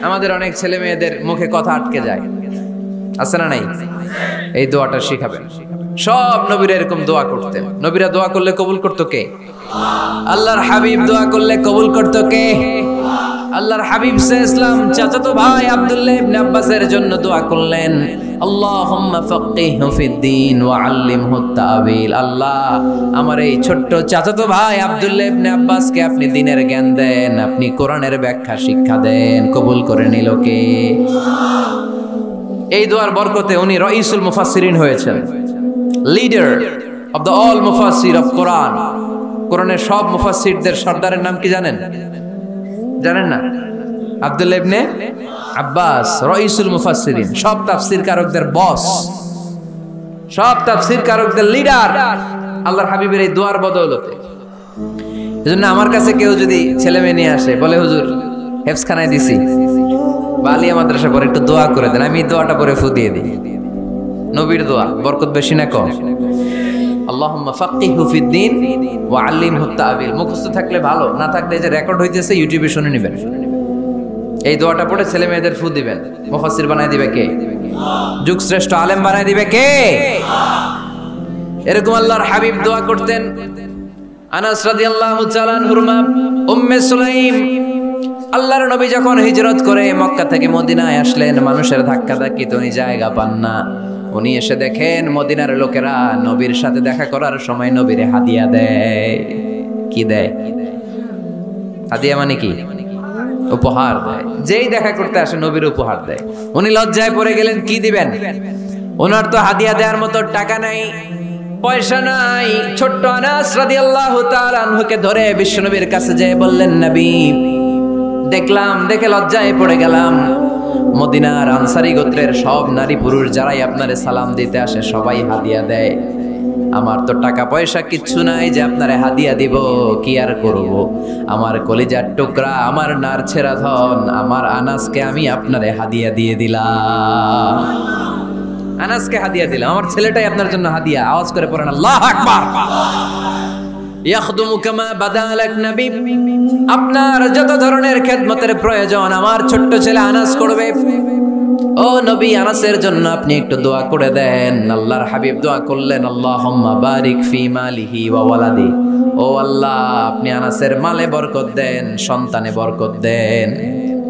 আমাদের অনেক ছেলে মেয়েদের মুখে কথা আটকে যায়, আছে না নাই? এই দোয়াটা শিখাবেন। সব নবীরা এরকম দোয়া করতেন। নবীরা দোয়া করলে কবুল করতো কে? আল্লাহর হাবিব দোয়া করলে কবুল করতো কে? আল্লাহর হাবিব সাল্লাল্লাহু আলাইহি চাচাতো ভাই আব্দুল্লাহ ইবনে আব্বাসের জন্য দোয়া করলেন, আল্লাহুম্মা ফাক্কিহহু ফিদ্দীন ওয়া আল্লিমহু তা'বীল। আল্লাহ, আমার এই ছোট্ট চাচাতো ভাই আব্দুল্লাহ ইবনে আব্বাসকে আপনি দ্বীনের জ্ঞান দেন, আপনি কোরআনের ব্যাখ্যা শিক্ষা দেন। কবুল করে নিল কে? এই দোয়ার বরকতে উনি রাইসুল মুফাসসিরিন হয়েছেন, লিডার অফ দ্য অল মুফাসসির অফ কোরআন। কোরআনের সব মুফাসসিরদের সর্দারের নাম কি জানেন? জানেন না? আব্দুল্লাহ ইবনে আব্বাস রাইসুল মুফাসসিরিন, সব তাফসীর কারকদের বস, সব তাফসীর কারকদের লিডার আল্লাহর হাবিবের এই দোয়ার বদৌলতে। এজন্য আমার কাছে কেউ যদি ছেলে মেয়ে নিয়ে আসে, বলে হুজুর হেফজখানায় দিছি বা আলিয়া মাদ্রাসা পরে একটু দোয়া করে দেন, আমি দোয়াটা পরে ফু দিয়ে দিই। নবীর দোয়া, বরকত বেশি না কম? আল্লাহুম্মা ফাক্কিহহু ফিদ্দীন ওয়া আল্লিমহু তা'বীল। মুখস্থ থাকলে ভালো, না থাকলে যে রেকর্ড হইতেছে ইউটিউবে শুনে নেবেন। এই দোয়াটা পড়ে ছেলে মেয়েদের ফু দিবেন। মুফাসসির বানায় দিবে কে? যুগ শ্রেষ্ঠ আলেম বানায় দিবে কে? এরকম আল্লাহর হাবিব দোয়া করতেন। আনাস রাদিয়াল্লাহু তাআলা আনহুর মা উম্মে সুলাইম, আল্লাহর নবী যখন হিজরত করে মক্কা থেকে মদিনায় আসলেন, মানুষের ধাক্কাধাক্কিতে উনি জায়গা পান না। উনি এসে দেখেন মদিনার লোকেরা নবীর সাথে দেখা করার সময় নবীরে হাদিয়া দেয়। কি দেয়? হাদিয়া মানে কি? উপহার দেয়। যেই দেখা করতে আসে নবীর উপহার দেয়। উনি লজ্জায় পড়ে গেলেন, কি দিবেন? ওনার তো হাদিয়া দেওয়ার মতো টাকা নাই, পয়সা নাই। ছোট্ট আনাস রাদিয়াল্লাহু তাআলা আনহুকে ধরে বিশ্বনবীর কাছে যেয়ে বললেন, নবী দেখলাম, দেখে লজ্জায় পড়ে গেলাম, মদিনার আনসারী গোত্রের সব নারী পুরুষ যারাই আপনারে সালাম দিতে আসে সবাই হাদিয়া দেয়। আমার তো টাকা পয়সা কিচ্ছু নাই যে আপনারে হাদিয়া দিব, কি আর করব। আমার কলিজার টুকরা, আমার নারছেরা ধন, আমার আনাসকে আমি আপনারে হাদিয়া দিয়ে দিলাম। আনাসকে হাদিয়া দিলাম, আমার ছেলেটাই আপনার জন্য হাদিয়া। আওয়াজ করে পড়েন আল্লাহু আকবার। ইয়াখদুমু কামা বাদালাক নবী, আপনার যত ধরনের খেদমতের প্রয়োজন আমার ছোট্ট ছেলে আনাস করবে। ও নবী, আনাসের জন্য আপনি একটু দোয়া করে দেন। আল্লাহর হাবিব দোয়া করলেন, আল্লাহুম্মা বারিক ফি মালিহি ওয়া ওয়ালাদি। ও আল্লাহ, আপনি আনাসের মালে বরকত দেন, সন্তানে বরকত দেন।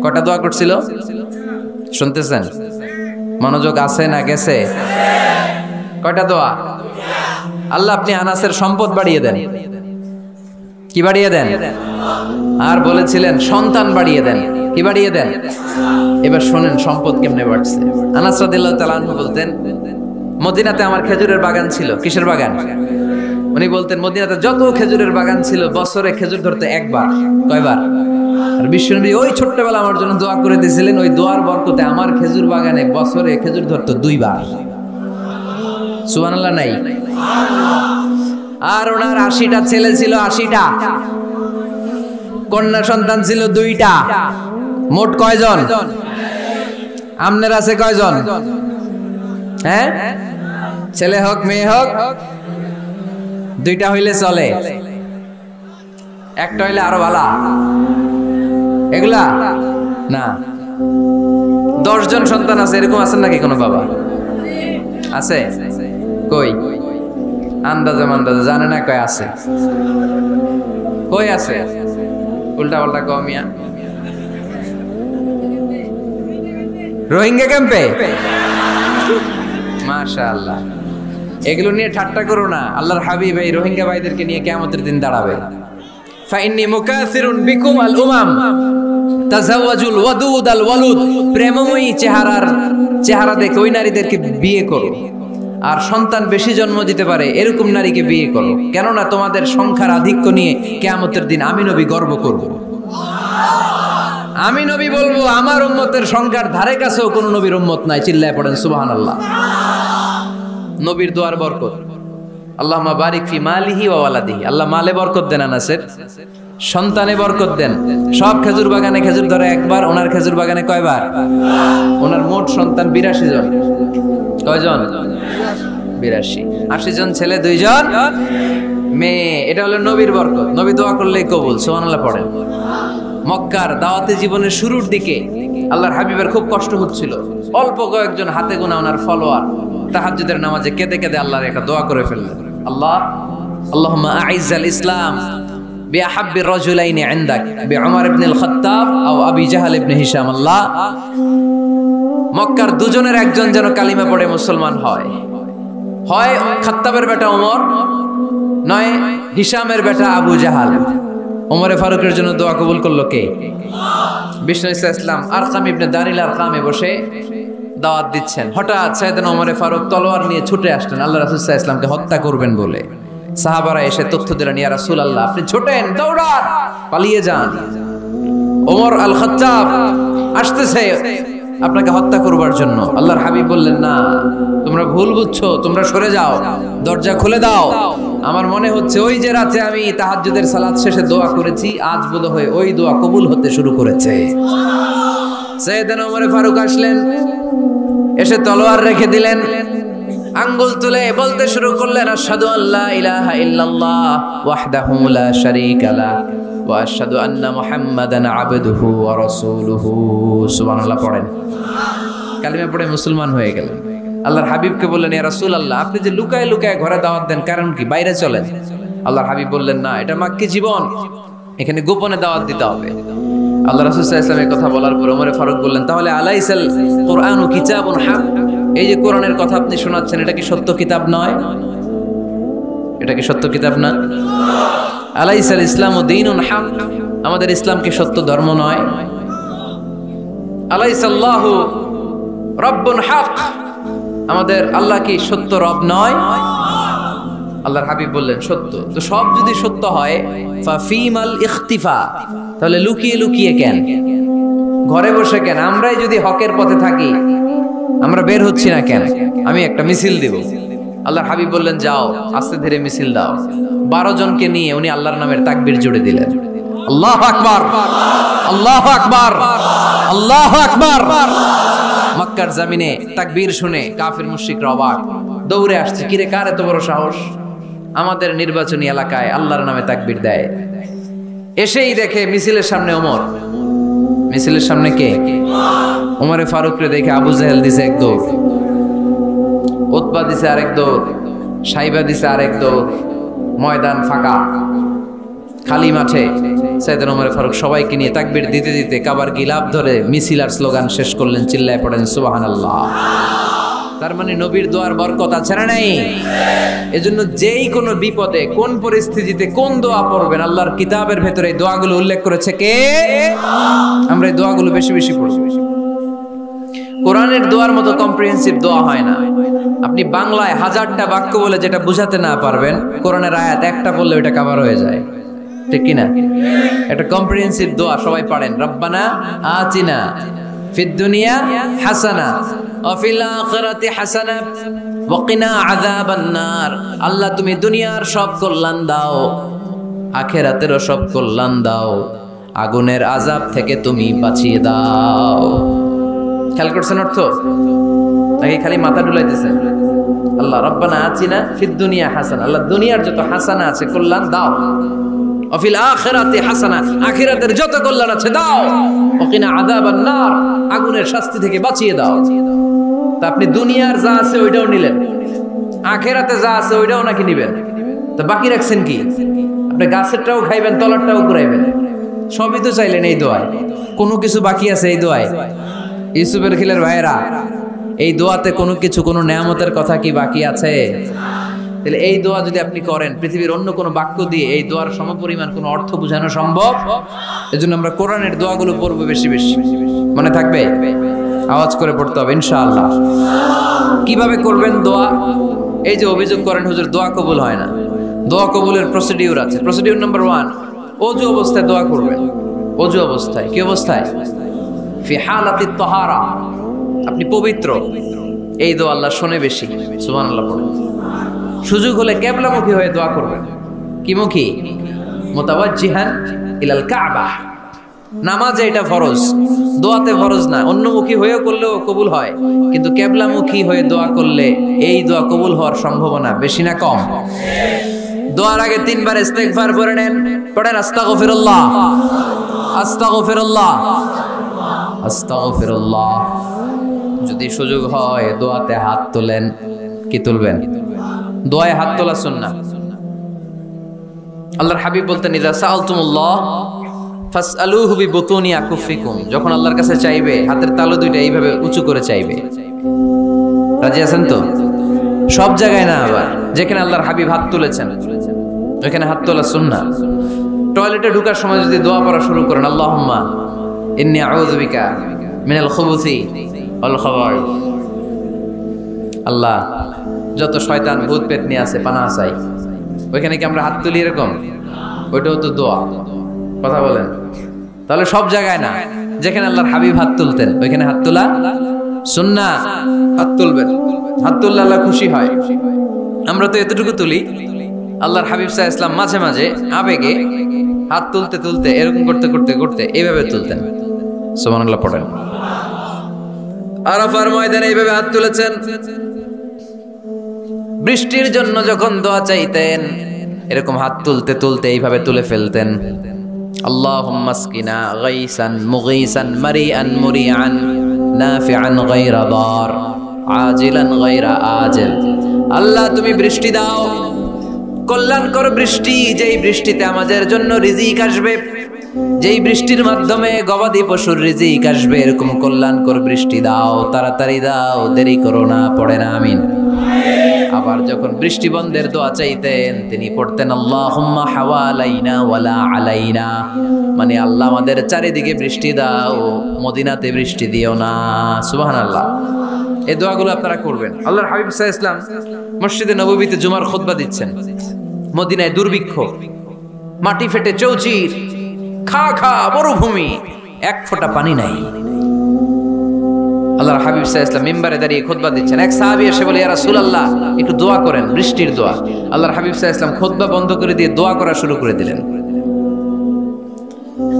কটা দোয়া করছিল শুনতেছেন? মনোযোগ আছে না গেছে? কয়টা দোয়া? আল্লাহ আপনি আনাসের সম্পদ বাড়িয়ে দেন। কি বাড়িয়ে দেন? আর বলেছিলেন সন্তান বাড়িয়ে দেন। কি বাড়িয়ে দেন? এবার শোনেন সম্পদ কেমনে বাড়ছে। আনাস রাদিয়াল্লাহু তাআলা আনহু বলতেন, মদিনাতে আমার খেজুরের বাগান ছিল। কিসের বাগান? উনি বলতেন মদিনাতে যত খেজুরের বাগান ছিল বছরে খেজুর ধরতে একবার। কয়বার? আর বিশ্বনবী ওই ছোট্টবেলা আমার জন্য দোয়া করে দিয়েছিলেন, ওই দোয়ার বরকতে আমার খেজুর বাগানে বছরে খেজুর ধরতো 2 বার। সুবহানাল্লাহ নাই? আর ওনার 80টা ছেলে ছিল, 80টা। কন্যা সন্তান ছিল 2টা। মোট কয়জন? আমনের আছে কয়জন? হ্যাঁ, ছেলে হোক মেয়ে হোক 2টা হইলে চলে, একটা হইলে আরো ভালো। এগুলা না, 10 জন সন্তান আছে, এরকম আছেন নাকি কোনো বাবা? আছে? কই? আন্দাজে মান্দাজে জানে না কয় আছে। কই আছে? উল্টা পাল্টা কমিয়া রোহিঙ্গা ক্যাম্পে। মাশাআল্লাহ, এগুলো নিয়ে ঠাট্টা করো না। আল্লাহর হাবিব এই রোহিঙ্গা ভাইদেরকে নিয়ে কিয়ামতের দিন দাঁড়াবে। ফাইন্নী মুকাসিরুন বিকুম আল উমাম তাজাওয়াজুল ওয়াদুদ আল ওয়ালুদ। প্রেমময়ী চেহারা দেখে ওই নারীদেরকে বিয়ে করো, আর সন্তান বেশি জন্ম দিতে পারে এরকম নারীকে বিয়ে করো। কেননা তোমাদের সংখ্যার আধিক্য নিয়ে কিয়ামতের দিন আমি নবী গর্ব করব। আমি নবী বলবো আমার উম্মতের সংখ্যার ধারে কাছেও কোন নবীর উম্মত নাই। চিল্লায় পড়েন সুবহানাল্লাহ। নবীর দোয়ার বরকত। আল্লাহুম্মা বারিক ফি মালিহি ওয়া ওয়ালাদিহি। আল্লাহ মালে বরকত দেন, আনাসের সন্তানে বরকত দেন। সব খেজুর বাগানে খেজুর ধরে একবার, ওনার খেজুর বাগানে কয়বার? ওনার মোট সন্তান 82 জন। কয়জন? 82। 80 জন ছেলে, 2 জন মেয়ে। এটা হলো নবীর বরকত। নবী দোয়া করলেই কবুল। সুবহানাল্লাহ পড়েন। মক্কার দাওয়াতে জীবনের শুরুর দিকে আল্লাহর হাবিবের খুব কষ্ট হচ্ছিল। অল্প কয়েকজন হাতে গোনা ওনার ফলোয়ার তাহাজ্জুদের নামাজে কেঁদে কেঁদে আল্লাহর একটা দোয়া করে ফেললেন, আল্লাহুম্মা আইজ্জাল ইসলাম বিআহাব্বির রাজুলাইনি ইনদাক বিউমর ইবনে আল খাত্তাব আও আবি জাহল ইবনে হিশাম আল্লাহ মক্কার দুজনের একজন যেন কালিমা পড়ে মুসলমান হয়, হয় খাত্তাবের বেটা ওমর, নয় হিশামের বেটা আবু জাহাল। ওমরে ফারুকের জন্য দোয়া কবুল করলো কে? বিষ্ণু ইসলাম আরকাম ইবনে দারিল আরকামে বসে দাওয়াত দিচ্ছেন। হঠাৎ সাইয়েদনা ওমরে ফারুক তলোয়ার নিয়ে ছুটে আসলেন আল্লাহ রাসূল সাল্লাল্লাহু আলাইহি ওয়াসাল্লামকে হত্যা করবেন বলে। সাহাবারা এসে তথ্য দিলেন, ইয়া রাসূলুল্লাহ আপনি ছোটেন, দৌড়ান, পালিয়ে যান, ওমর আল খাত্তাব আসতেছে আপনাকে হত্যা করবার জন্য। আল্লাহর হাবিব বললেন, না তোমরা ভুল বুঝছো, তোমরা সরে যাও, দরজা খুলে দাও। আমার মনে হচ্ছে ওই যে রাতে আমি তাহাজ্জুদের সালাত শেষে দোয়া করেছি, আজ বোধহয় ওই দোয়া কবুল হতে শুরু করেছে। সাইয়েদনা ওমর ফারুক আসলেন, এসে তলোয়ার রেখে দিলেন, আঙ্গুল তুলে বলতে শুরু করলেন, আশহাদু আল্লা ইলাহা ইল্লাল্লাহ ওয়াহদাহু লা শারীকা লাহ ওয়া আশহাদু আন্না মুহাম্মাদান আবদুহু ওয়া রাসূলুহু। সুবহানাল্লাহ পড়েন। কালিমা পড়ে মুসলমান হয়ে গেলেন। আল্লাহর হাবিবকে বললেন, ইয়া রাসূলুল্লাহ আপনি যে লুকায় লুকায় ঘরে দাওয়াত দেন, কারণ কি? বাইরে চলেন। আল্লাহর হাবিব বললেন, না এটা মাক্কি জীবন, এখানে গোপনে দাওয়াত দিতে হবে। আল্লাহ রাসূল সাল্লাল্লাহু আলাইহি ওয়াসাল্লামের কথা বলার পর ওমর ফারুক বললেন, তাহলে আলাইসাল কুরআনু কিতাবুন হক, এই যে কোরআনের কথা আপনি শোনাচ্ছেন এটা কি সত্য কিতাব নয়? এটা কি সত্য কিতাব না? আলাইসাল ইসলামু দীনুন হক, আমাদের ইসলাম কি সত্য ধর্ম নয়? আলাইসাল্লাহু রাব্বুন হক, আমাদের আল্লাহ কি সত্য রব নয়? আল্লাহর হাবিব বললেন, সত্য। তো সব যদি সত্য হয় ফাফিমাল ইখতিফা, তাহলে লুকিয়ে লুকিয়ে কেন, ঘরে বসে কেন? আমরাই যদি হকের পথে থাকি আমরা বের হচ্ছি না কেন? আমি একটা মিছিল দিব। আল্লাহর হাবিব বললেন, যাও আস্তে ধীরে মিছিল দাও। 12 জনকে নিয়ে উনি আল্লাহর নামের তাকবীর জুড়ে দিলেন। আল্লাহু আকবার, আল্লাহু আকবার, আল্লাহু আকবার। মক্কার জমিনে তাকবীর শুনে কাফির মুশরিকরা অবাক, দৌড়ে আসছে, কিরে কার এত বড় সাহস আমাদের নির্বাচনী এলাকায় আল্লাহর নামে তাকবীর দেয়। এসেই দেখে মিছিলের সামনে ওমর। মিছিলের সামনে কে? ওমরে ফারুকরে দেখে আবু জাহেল দিছে এক দৌড়, উতবা দিছে আরেক দৌড়, সাইবা দিছে আরেক দৌড়। ময়দান ফাঁকা, খালি মাঠে সাইয়েদনা ওমর ফারুক সবাইকে নিয়ে তাকবীর দিতে দিতে কাবার গিলাফ ধরে মিছিল আর স্লোগান শেষ করলেন। চিল্লায় পড়েন সুবহানাল্লাহ। তার মানে নবীর দোয়ার বরকত আছে না নাই? এজন্য যেই কোনো বিপদে কোন পরিস্থিতিতে কোন দোয়া পড়বেন, আল্লাহর কিতাবের ভেতরে এই দোয়াগুলো উল্লেখ করেছে কে? আমরা এই দোয়াগুলো বেশি বেশি পড়ব। কোরআনের দোয়ার মতো কম্প্রিহেন্সিভ দোয়া হয় না। আপনি বাংলায় 1000টা বাক্য বলে যেটা বুঝাতে না পারবেন, কোরআনের আয়াত একটা বললে ওটা কভার হয়ে যায়, ঠিক কি না? একটা কম্প্রিহেন্সিভ দোয়া সবাই পড়েন, রব্বানা আতিনা ফিদ দুনিয়া হাসানা ওয়া ফিল আখিরাতি হাসানা ওয়া কিনা আযাবান নার। আল্লাহ তুমি দুনিয়ার সব কল্যাণ দাও, আখিরাতেরও সব কল্যাণ দাও, আগুনের আযাব থেকে তুমি বাঁচিয়ে দাও। খেয়াল করছেন অর্থ নাকি খালি মাথা ডুলাইতেছেন? আল্লাহ রব্বানা আতিনা ফিদ দুনিয়া হাসানা, আল্লাহ দুনিয়ার যত হাসানা আছে কল্যাণ দাও, অফিল আখিরাতি হাসানা, আখিরাতের যত কল্যাণ আছে দাও, ওকিনা আযাবান নার, আগুনের শাস্তি থেকে বাঁচিয়ে দাও। তা আপনি দুনিয়ার যা আছে ওইটাও নিলেন, আখিরাতে যা আছে ওইটাও নাকি নিবেন? তা বাকি রাখছেন কি? আপনি গাছেরটাও খাইবেন, তলারটাও ঘুরাইবেন, সবই তো চাইলেন এই দোয়ায়। কোনো কিছু বাকি আছে এই দোয়ায়? ইউসুফের খিলের ভাইয়েরা, এই দোয়াতে কোনো কিছু, কোনো নেয়ামতের কথা কি বাকি আছে? তাহলে এই দোয়া যদি আপনি করেন, পৃথিবীর অন্য কোনো বাক্য দিয়ে এই দোয়ার সমপরিমাণ কোনো অর্থ বোঝানো সম্ভব? এজন্য আমরা কোরআনের দোয়াগুলো পড়বো বেশি বেশি। মনে থাকবে? আওয়াজ করে পড়তে হবে ইনশাআল্লাহ। কিভাবে করবেন দোয়া? এই যে অভিযোগ করেন হুজুর দোয়া কবুল হয় না, দোয়া কবুলের প্রসিডিউর আছে। প্রসিডিউর নাম্বার 1, ওযু অবস্থায় দোয়া করবেন। ওযু অবস্থায়, কি অবস্থায়? ফি হালাতিত তাহারা, আপনি পবিত্র। এই দোয়া আল্লাহ শোনে বেশি, সুবহানাল্লাহ পড়েন। সুযোগ হলে কিবলামুখী হয়ে দোয়া করবেন। কি মুখী? মুতাওয়াজ্জিহান ইলাল কাবা। নামাজে এটা ফরজ, দোয়াতে ফরজ না। অন্যমুখী হয়েও করলেও কবুল হয়, কিন্তু কিবলামুখী হয়ে দোয়া করলে এই দোয়া কবুল হওয়ার সম্ভাবনা বেশি না কম? দোয়ার আগে 3 বার ইস্তিগফার পড়ে নেন। পড়েন আস্তাগফিরুল্লাহ, আস্তাগফিরুল্লাহ, আস্তাগফিরুল্লাহ। যদি সুযোগ হয় দোয়াতে হাত তোলেন। কি তুলবেন? দোয়ায় হাত তোলা সুন্নাহ। আল্লাহর হাবিব বলতেন ইযা সাআলতুমুল্লাহ ফাসআলুহু বিবুতুনি আকুফিকুম, যখন আল্লাহর কাছে চাইবে হাতের তালু দুইটা এইভাবে উঁচু করে চাইবে। রাজি আছেন তো? সব জায়গায় না, আবার যেখানে আল্লাহর হাবিব হাত তুলেছেন ওখানে হাত তোলা সুন্নাহ। টয়লেটে ঢোকার সময় যদি দোয়া পড়া শুরু করেন, আল্লাহুম্মা ইন্নী আউযু বিকা মিনাল খুবুসি ওয়াল খাবাইস, আল্লাহ যত শয়তান ভূত পেতনি আছে পানাহ চাই, ওইখানে কি আমরা হাত তুলি এরকম? ওইটাও তো দোয়া। কথা বলেন? তাহলে সব জায়গায় না, যেখানে আল্লাহর হাবিব হাত তুলতেন ওইখানে হাত তোলা সুন্নাহ। হাত তুলবেন, হাত তুললে আল্লাহ খুশি হয়। আমরা তো এতটুকু তুলি, আল্লাহর হাবিব সাল্লাল্লাহু আলাইহি ওয়াসাল্লাম মাঝে মাঝে আবেগে হাত তুলতে তুলতে এরকম করতে করতে করতে এইভাবে তুলতেন। সুবহানাল্লাহ পড়েন। আরাফার ময়দানে এইভাবে হাত তুলেছেন। বৃষ্টির জন্য যখন দোয়া চাইতেন এরকম হাত তুলতে তুলতে এইভাবে তুলে ফেলতেন। আল্লাহুম্মা আসকিনা গাইসান মুগীসান মারিআন মুরিআন নাফিআন গায়রা দার আজিলান গায়রা আজিল। আল্লাহ তুমি বৃষ্টি দাও, কল্যাণকর বৃষ্টি, যেই বৃষ্টিতে আমাদের জন্য রিজিক আসবে, যেই বৃষ্টির মাধ্যমে গবাদি পশুর রিজিক আসবে, এরকম কল্যাণকর বৃষ্টি দাও, তাড়াতাড়ি দাও, দেরি করো না। পড়ে না আমিন। আবার যখন বৃষ্টি বন্ধের দোয়া চাইতেন তিনি পড়তেন আল্লাহুম্মা হাওয়ালাইনা ওয়ালা আলাইনা, মানে আল্লাহ আমাদের চারিদিকে বৃষ্টি দাও, মদিনাতে বৃষ্টি দিও না। সুবহানাল্লাহ। এই দোয়াগুলো আপনারা করবেন। আল্লাহর হাবিব সাল্লাল্লাহু আলাইহি ওয়াসাল্লাম মসজিদে নববীতে জুমার খুতবা দিচ্ছেন। মদিনায় দুর্ভিক্ষ, মাটি ফেটে চৌচির, খা খা মরুভূমি, এক ফোঁটা পানি নাই। আল্লাহর হাবিব সাল্লাল্লাহু আলাইহি ওয়াসাল্লাম মিম্বারে দাঁড়িয়ে খুতবা দিচ্ছেন। এক সাহাবী এসে বলে, ইয়া রাসূলুল্লাহ একটু দোয়া করেন, বৃষ্টির দোয়া। আল্লাহর হাবিব সাল্লাল্লাহু আলাইহি ওয়াসাল্লাম খুতবা বন্ধ করে দিয়ে দোয়া করা শুরু করে দিলেন।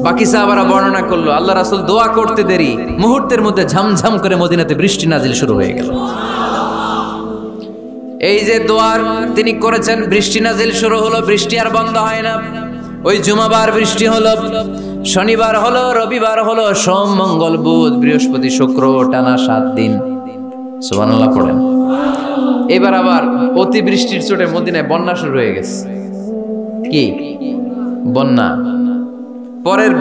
বাকি সাহাবারা বর্ণনা করলো আল্লাহ রাসূল দোয়া করতে দেরি, মুহূর্তের মধ্যে ঝমঝম করে মদিনাতে বৃষ্টি নাজিল শুরু হয়ে গেল। এই যে দোয়ার তিনি করেছেন, বৃষ্টি নাজিল শুরু হলো, বৃষ্টি আর বন্ধ হয় না। ওই জুমাবার বৃষ্টি হলো, শনিবার হলো, রবিবার হলো, সোম মঙ্গল বুধ বৃহস্পতি শুক্র, টানা 7 দিন। সুবহানাল্লাহ পড়েন। এবার আবার অতি বৃষ্টির চোটে মদিনায় বন্যা শুরু হয়ে গেছে। কি বন্যা? পরের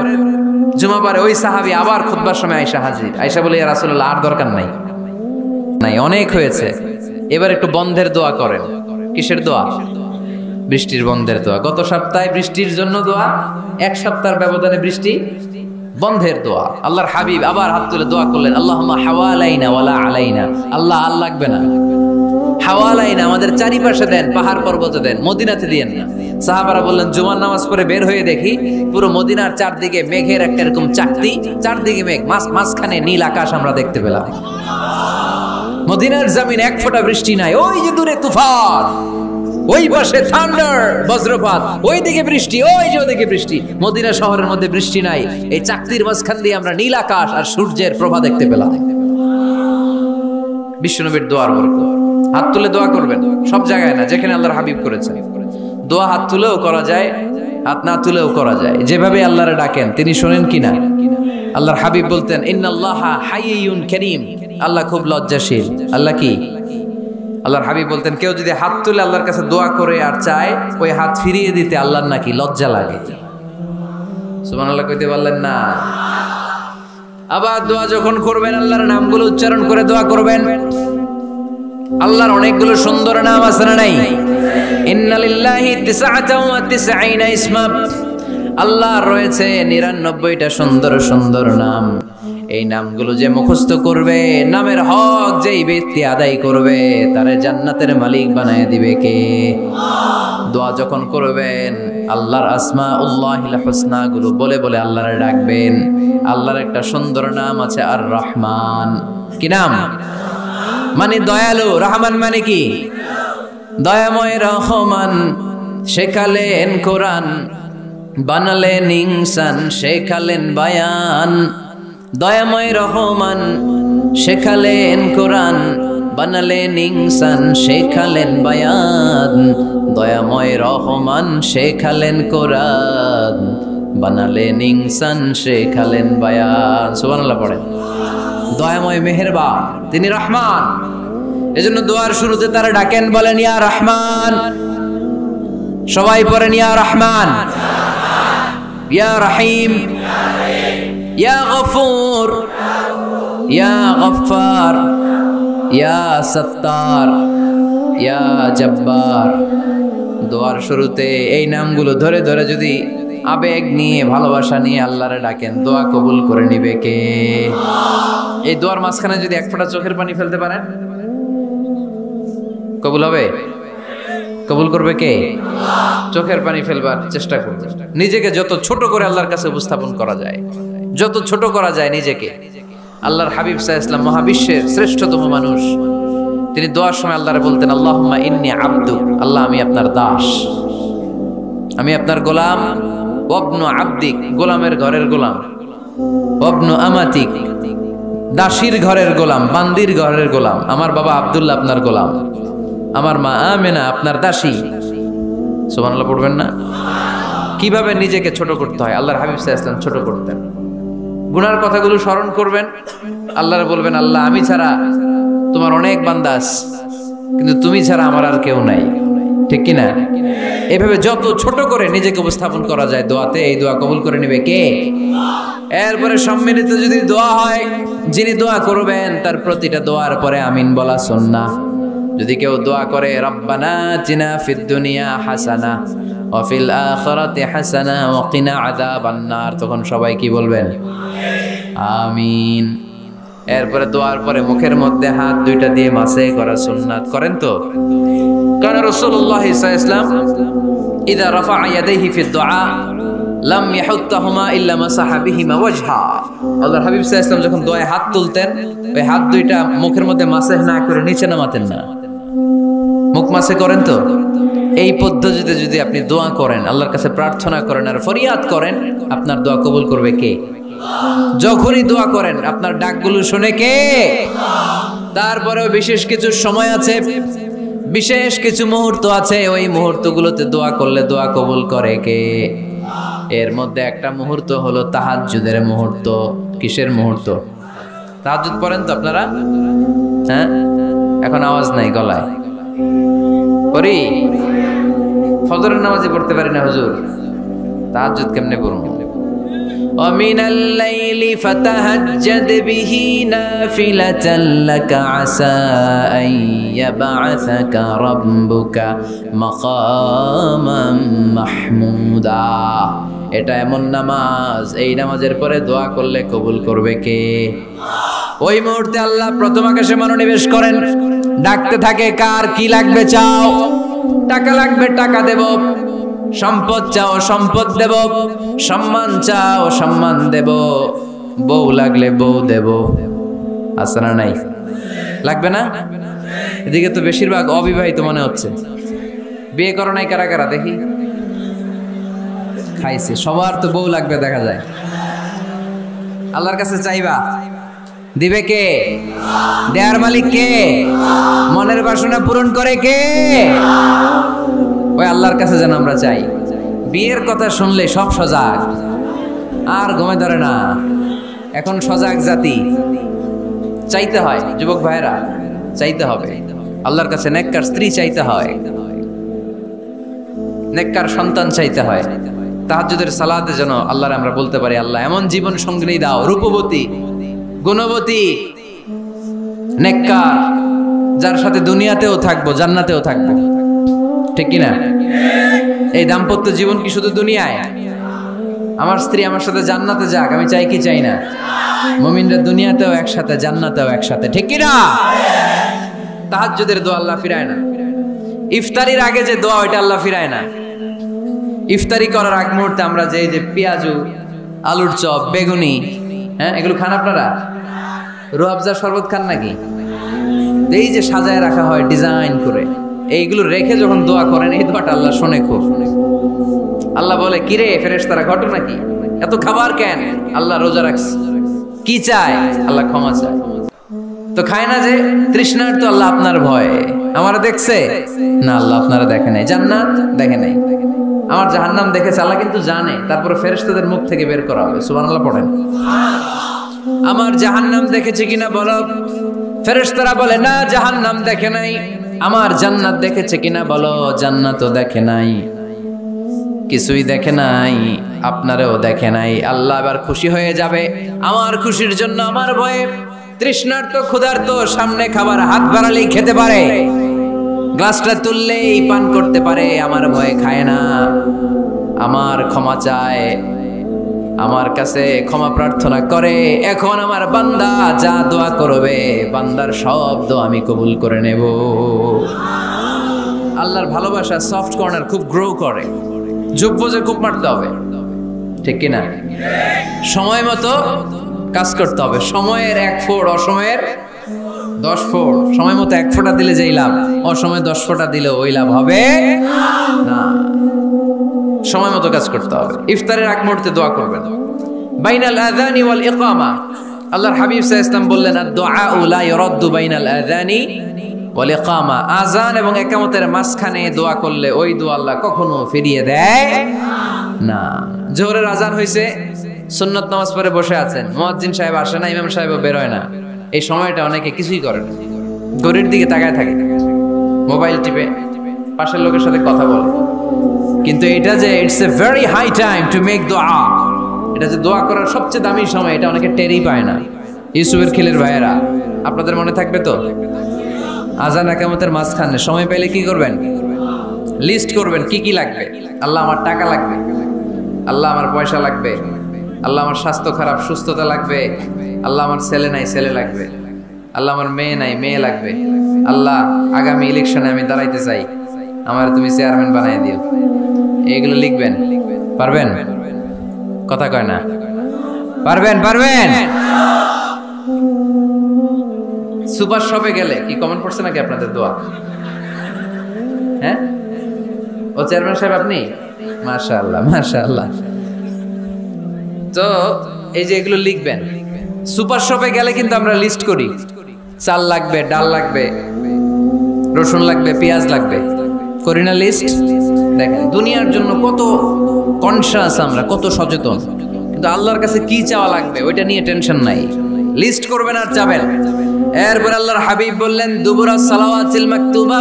জুমাবারে ওই সাহাবী আবার খুতবার সময় আয়েশা হাজির। আয়েশা বলে, ইয়া রাসূলুল্লাহ আর দরকার নাই, অনেক হয়েছে, এবার একটু বন্ধের দোয়া করেন। কিসের দোয়া? বৃষ্টির বন্ধের দোয়া। গত সপ্তাহে বৃষ্টির জন্য দোয়া, এক সপ্তাহের ব্যবধানে বৃষ্টি বন্ধের দোয়া। আল্লাহর হাবিব আবার হাত তুলে দোয়া করলেন, আল্লাহুম্মা হাওয়ালাইনা ওয়ালা আলাইনা, আল্লাহ আর লাগবে না, হাওয়ালাইনা আমাদের চারিপাশে দেন, পাহাড় পর্বতে দেন, মদিনাতে দিয়েন না। সাহাবারা বললেন, জুমার নামাজ পড়ে বের হয়ে দেখি পুরো মদিনার চারদিকে মেঘের একটা এরকম চাকতি, চারদিকে মেঘ, মাঝখানে নীল আকাশ আমরা দেখতে পেলাম। মদিনার জমিন এক ফোঁটা বৃষ্টি নাই। ওই যে দূরে তুফান, ওই পাশে থান্ডার বজ্রপাত, ওই দিকে বৃষ্টি, ওই যে ওদিকে বৃষ্টি। মদিনা শহরের মধ্যে বৃষ্টি নাই, এই চাকতির মাঝখান দিয়ে আমরা নীল আকাশ আর সূর্যের প্রভা দেখতে পেলাম। বিশ্বনবীর দোয়ার বরকত। হাত তুলে দোয়া করবেন, সব জায়গায় না, যেখানে আল্লাহর হাবিব করেছেন। দোয়া হাত তুলেও করা যায়, হাত না তুলেও করা যায়। যেভাবে আল্লাহরে ডাকেন তিনি শোনেন কিনা। আল্লাহর হাবিব বলতেন, ইন্নাল্লাহা হাইয়ুন কারীম, আল্লাহ খুব লজ্জাশীল। আল্লাহ কি? আল্লাহর হাবিব বলতেন, কেউ যদি হাত তুলে আল্লাহর কাছে দোয়া করে আর চায়, ওই হাত ফিরিয়ে দিতে আল্লাহর নাকি লজ্জা লাগে। সুবহানাল্লাহ কইতে পারলেন না? আবার দোয়া যখন করবেন আল্লাহর নামগুলো উচ্চারণ করে দোয়া করবেন। আল্লাহর অনেকগুলো সুন্দর নাম আছে না নাই? ইন্নালিল্লাহি 99 ইসমা, আল্লাহর রয়েছে 99টা সুন্দর সুন্দর নাম। এই নামগুলো যে মুখস্থ করবে, নামের হক যেই ব্যক্তি আদায় করবে, তারে জান্নাতের মালিক বানায় দিবে কে? দোয়া যখন করবেন আল্লাহর আসমাউল্লাহিল হুসনা গুলো বলে বলে আল্লাহরে ডাকবেন। আল্লাহর একটা সুন্দর নাম আছে আর রহমান। কি নাম? মানে দয়ালু। রহমান মানে কি? দয়াময়। রহমান শেখালেন কোরআন, বানালেন ইনসান, শেখালেন বায়ান। দয়াময় রহমান শেখালেন কোরআন, বানালেন ইনসান, শেখালেন বায়ান। দয়াময় রহমান শেখালেন কোরআন, বানালেন ইনসান, শেখালেন বায়ান। সুবহানাল্লাহ পড়েন। দয়াময় মেহেরবান, তিনি রহমান। এজন্য দোয়ার শুরুতে তারা ডাকেন, বলেন ইয়া রহমান। সবাই পড়েন ইয়া রহমান, ইয়া রহিম, ইয়া গফুর, ইয়া গফফার, ইয়া সত্তার, ইয়া জব্বার। দোয়ার শুরুতে এই নামগুলো ধরে ধরে যদি আবেগ নিয়ে ভালোবাসা নিয়ে আল্লাহরে ডাকেন, দোয়া কবুল করে নিবে কে? এই দোয়ার মাঝখানে যদি এক ফোঁটা চোখের পানি ফেলতে পারেন, কবুল হবে? কবুল করবে কে? চোখের পানি ফেলবার চেষ্টা করবে। নিজেকে যত ছোট করে আল্লাহর কাছে উপস্থাপন করা যায়, যত ছোট করা যায় নিজেকে। আল্লাহর হাবিব সাল্লাল্লাহু আলাইহি ওয়াসাল্লাম মহাবিশ্বের শ্রেষ্ঠতম মানুষ, তিনি দোয়ার সময় আল্লাহরে বলতেন, আল্লাহুম্মা ইন্নী আবদুক, আল্লাহ আমি আপনার দাস, আমি আপনার গোলাম। ওয়াবনু আবদিক, গোলামের ঘরের গোলাম। ওয়াবনু আমাতিক, দাসীর ঘরের গোলাম, বান্দির ঘরের গোলাম। আমার বাবা আব্দুল্লাহ আপনার গোলাম, আমার মা আমেনা আপনার দাসী। সুবহানাল্লাহ পড়বেন না? কিভাবে নিজেকে ছোট করতে হয় আল্লাহর হাবিব সাল্লাল্লাহু আলাইহি ওয়াসাল্লাম ছোট করতেন। গুনার কথাগুলো স্মরণ করবেন, আল্লাহরে বলবেন, আল্লাহ আমি ছাড়া তোমার অনেক বান্দা আছে, কিন্তু তুমি ছাড়া আমার আর কেউ নাই, ঠিক কিনা? এভাবে যত ছোট করে নিজেকে উপস্থাপন করা যায় দোয়াতে, এই দোয়া কবুল করে নেবে কে? এরপরে সম্মিলিত যদি দোয়া হয়, যিনি দোয়া করবেন তার প্রতিটা দোয়ার পরে আমিন বলা সুন্নাহ। যদি কেউ দোয়া করে রব্বানা আতিনা ফিদ দুনিয়া হাসানা ওয়া ফিল আখিরাতি হাসানা ওয়া কিনা আযাবান নার, তখন সবাই কি বলবেন? আমিন। এরপরে দোয়ার পরে মুখের মধ্যে হাত দুইটা দিয়ে মাসে করা সুন্নাত। করেন তো? কারণ রাসূলুল্লাহ সাল্লাল্লাহু আলাইহি ওয়াসাল্লাম ইযা রাফা'a ইয়াদাইহি ফিদ দুআ লাম ইয়াহুত্তাহুমা ইল্লা মাসাহা বিহিমা ওয়াজহা। আল্লাহর হাবিব সাল্লাল্লাহু আলাইহি ওয়াসাল্লাম যখন দোয়ায় হাত তুলতেন, ওই হাত দুইটা মুখের মধ্যে মাসে না করে নিচে নামাতেন না। মুখ মাসে করেন তো? এই পদ্ধতিতে যদি আপনি দোয়া করেন, আল্লাহর কাছে প্রার্থনা করেন আর ফরিয়াদ করেন, আপনার দোয়া কবুল করবে কে? যখনই দোয়া করেন আপনার ডাকগুলো শুনে কে? তারপরেও বিশেষ কিছু সময় আছে, বিশেষ কিছু মুহূর্ত আছে, ওই মুহূর্তগুলোতে দোয়া করলে দোয়া কবুল করে কে? এর মধ্যে একটা মুহূর্ত হলো তাহাজ্জুদের মুহূর্ত। কিসের মুহূর্ত? তাহাজ্জুদ পড়েন তো আপনারা? হ্যাঁ, এখন আওয়াজ নাই গলায়। পড়ি? ফজরের নামাজে পড়তে পারি না হুজুর, তাহাজ্জুদ কেমনে পড়ব? ومن الليل فتهجد به نافلة لك عسى أن يبعثك ربك مقاما محمودا। এটা এমন নামাজ, এই নামাজের পরে দোয়া করলে কবুল করবে কে? ওই মুহূর্তে আল্লাহ প্রথম আকাশে মনোনিবেশ করেন, ডাকতে থাকে, কার কি লাগবে চাও? টাকা লাগবে টাকা দেব, সম্পদ চাও সম্পদ দেব, সম্মান চাও সম্মান দেব, বউ লাগলে বউ দেব। আছে না নাই? লাগবে না? এদিকে তো বেশিরভাগ অবিবাহিত মনে হচ্ছে। বিয়ে করো নাই কারা কারা দেখি? খাইছে। সবার তো বউ লাগবে দেখা যায়। আল্লাহর কাছে চাইবা, দিবে কে? দেয়ার মালিক কে? মনের বাসনা পূরণ করে কে? ওই আল্লাহর কাছে যেন আমরা চাই। বিয়ের কথা শুনলে সব সজাগ, আর ঘুমে ধরে না। এখন সজাগ জাতি, চাইতে হয়। যুবক ভাইরা চাইতে হবে আল্লাহর কাছে, নেককার স্ত্রী চাইতে হয়, নেককার সন্তান চাইতে হয়। তাহাজ্জুদের সালাতে যেন আল্লাহর আমরা বলতে পারি, আল্লাহ এমন জীবন সঙ্গিনী দাও, রূপবতী, গুণবতী, নেককার, যার সাথে দুনিয়াতেও থাকবো জান্নাতেও থাকবো, ঠিক কিনা? এই দাম্পত্য জীবন কি শুধু দুনিয়ায়? আমার স্ত্রী আমার সাথে জান্নাতে যাক, আমি চাই কি চাই না? মুমিনরা দুনিয়াতেও একসাথে জান্নাতেও একসাথে, ঠিক কিনা? তাহাজ্জুদের দোয়া আল্লাহ ফিরায় না। ইফতারির আগে যে দোয়া, ওইটা আল্লাহ ফিরায় না। ইফতারি করার আগ মুহূর্তে আমরা যে পেঁয়াজু, আলুর চপ, বেগুনি, হ্যাঁ এগুলো খান আপনারা? রুয়াবজার শরবত খান নাকি? এই যে সাজায় রাখা হয় ডিজাইন করে, এইগুলো রেখে যখন দোয়া করেন, এই দোয়াটা আল্লাহ শোনে খুব। আল্লাহ বলে, কিরে ফেরেশতারা ঘটনা কি? এত খাবার কেন? আল্লাহ রোজা রাখছে। কি চায়? আল্লাহ ক্ষমা চায়। তো খায় না যে তৃষ্ণার, তো আল্লাহ আপনার ভয়। আমারা দেখছে না? আল্লাহ আপনারা দেখে নাই। জান্নাত দেখে নাই, আমার জাহান্নাম দেখেছে আল্লাহ কিন্তু জানে। তারপরে ফেরেশতাদের মুখ থেকে বের করা হবে। সুবহানাল্লাহ পড়েন। আমার জাহান্নাম দেখেছে কিনা বলো? ফেরেশতারা বলে না, জাহান্নাম দেখে নাই। আমার জান্নাত দেখেছে কিনা বলো? জান্নাতও দেখে নাই। কিছুই দেখে নাই, আপনারেও দেখে নাই। আল্লাহ এবার খুশি হয়ে যাবে। আমার খুশির জন্য আমার ভয়ে তৃষ্ণার্ত ক্ষুধার্ত সামনে খাবার হাত বাড়ালেই খেতে পারে, গ্লাসটা তুললেই পান করতে পারে, আমার ভয়ে খায় না। আমার ক্ষমা চায়, আমার কাছে ক্ষমা প্রার্থনা করে। এখন আমার বান্দা যা দোয়া করবে, বান্দার সব দোয়া আমি কবুল করে নেব। আল্লাহর ভালোবাসা সফট কর্নার খুব গ্রো করে, যোগ বোঝে খুব মারতে হবে, ঠিক কিনা? সময় মতো কাজ করতে হবে। সময়ের 1 ফোঁট, অসময়ের 10 ফোঁট। সময় মতো 1 ফোঁটা দিলে যেই লাভ, অসময়ে 10 ফোঁটা দিলে ওই লাভ হবে না। সময় মতো কাজ করতে হবে। ইফতারের আগ মুহূর্তে দোয়া করবেন। বাইনাল আযানি ওয়াল ইকামা, আল্লাহর হাবিব সাল্লাল্লাহু আলাইহি ওয়াসাল্লাম বললেন, আদ-দুআউ লা ইরাদ্দু বাইনাল আযানি ওয়াল ইকামা। আযান এবং ইকামতের মাঝখানে দোয়া করলে ওই দোয়া আল্লাহ কখনো ফিরিয়ে দেয় না। জোহরের আযান হইছে, সুন্নত নামাজ পড়ে বসে আছেন, মুয়াজ্জিন সাহেব আসে না, ইমাম সাহেবও বের হয় না। এই সময়টা অনেকে কিছুই করে না, ঘড়ির দিকে তাকায় থাকে, মোবাইল টিপে, পাশের লোকের সাথে কথা বলে। কিন্তু এটা যে it's a very high time to make দোয়া, এটা যে দোয়া করার সবচেয়ে দামি সময়, এটা অনেকে টেরই পায় না। ইউসুফের খিলের ভাইয়েরা, আপনাদের মনে থাকবে তো, আযান ইকামতের মাঝখানে সময় পেলে কি করবেন? লিস্ট করবেন কি কি লাগবে। আল্লাহ আমার টাকা লাগবে, আল্লাহ আমার পয়সা লাগবে, আল্লাহ আমার স্বাস্থ্য খারাপ সুস্থতা লাগবে, আল্লাহ আমার ছেলে নাই ছেলে লাগবে, আল্লাহ আমার মেয়ে নাই মেয়ে লাগবে, আল্লাহ আগামী ইলেকশনে আমি দাঁড়াইতে চাই, আমার তুমি চেয়ারম্যান বানাই দিও। এগুলো লিখবেন। পারবেন? কথা কয় না। পারবেন? পারবেন? সুপার শপে গেলে কি কমেন্ট পড়ছে নাকি আপনাদের দোয়া? হ্যাঁ, ও চেয়ারম্যান সাহেব আপনি? মাশাআল্লাহ মাশাআল্লাহ। তো এই যে এগুলো লিখবেন। সুপার শপে গেলে কিন্তু আমরা লিস্ট করি, চাল লাগবে, ডাল লাগবে, রসুন লাগবে, পেঁয়াজ লাগবে, করি না লিস্ট? দেখেন দুনিয়ার জন্য কত কনশাস আমরা, কত সচেতন, কিন্তু আল্লাহর কাছে কি চাওয়া লাগবে ওইটা নিয়ে টেনশন নাই। লিস্ট করবেন আর চাবেন। এরপর আল্লাহর হাবিব বললেন, দুবুরা সালাওয়াতিল মাকতুবা,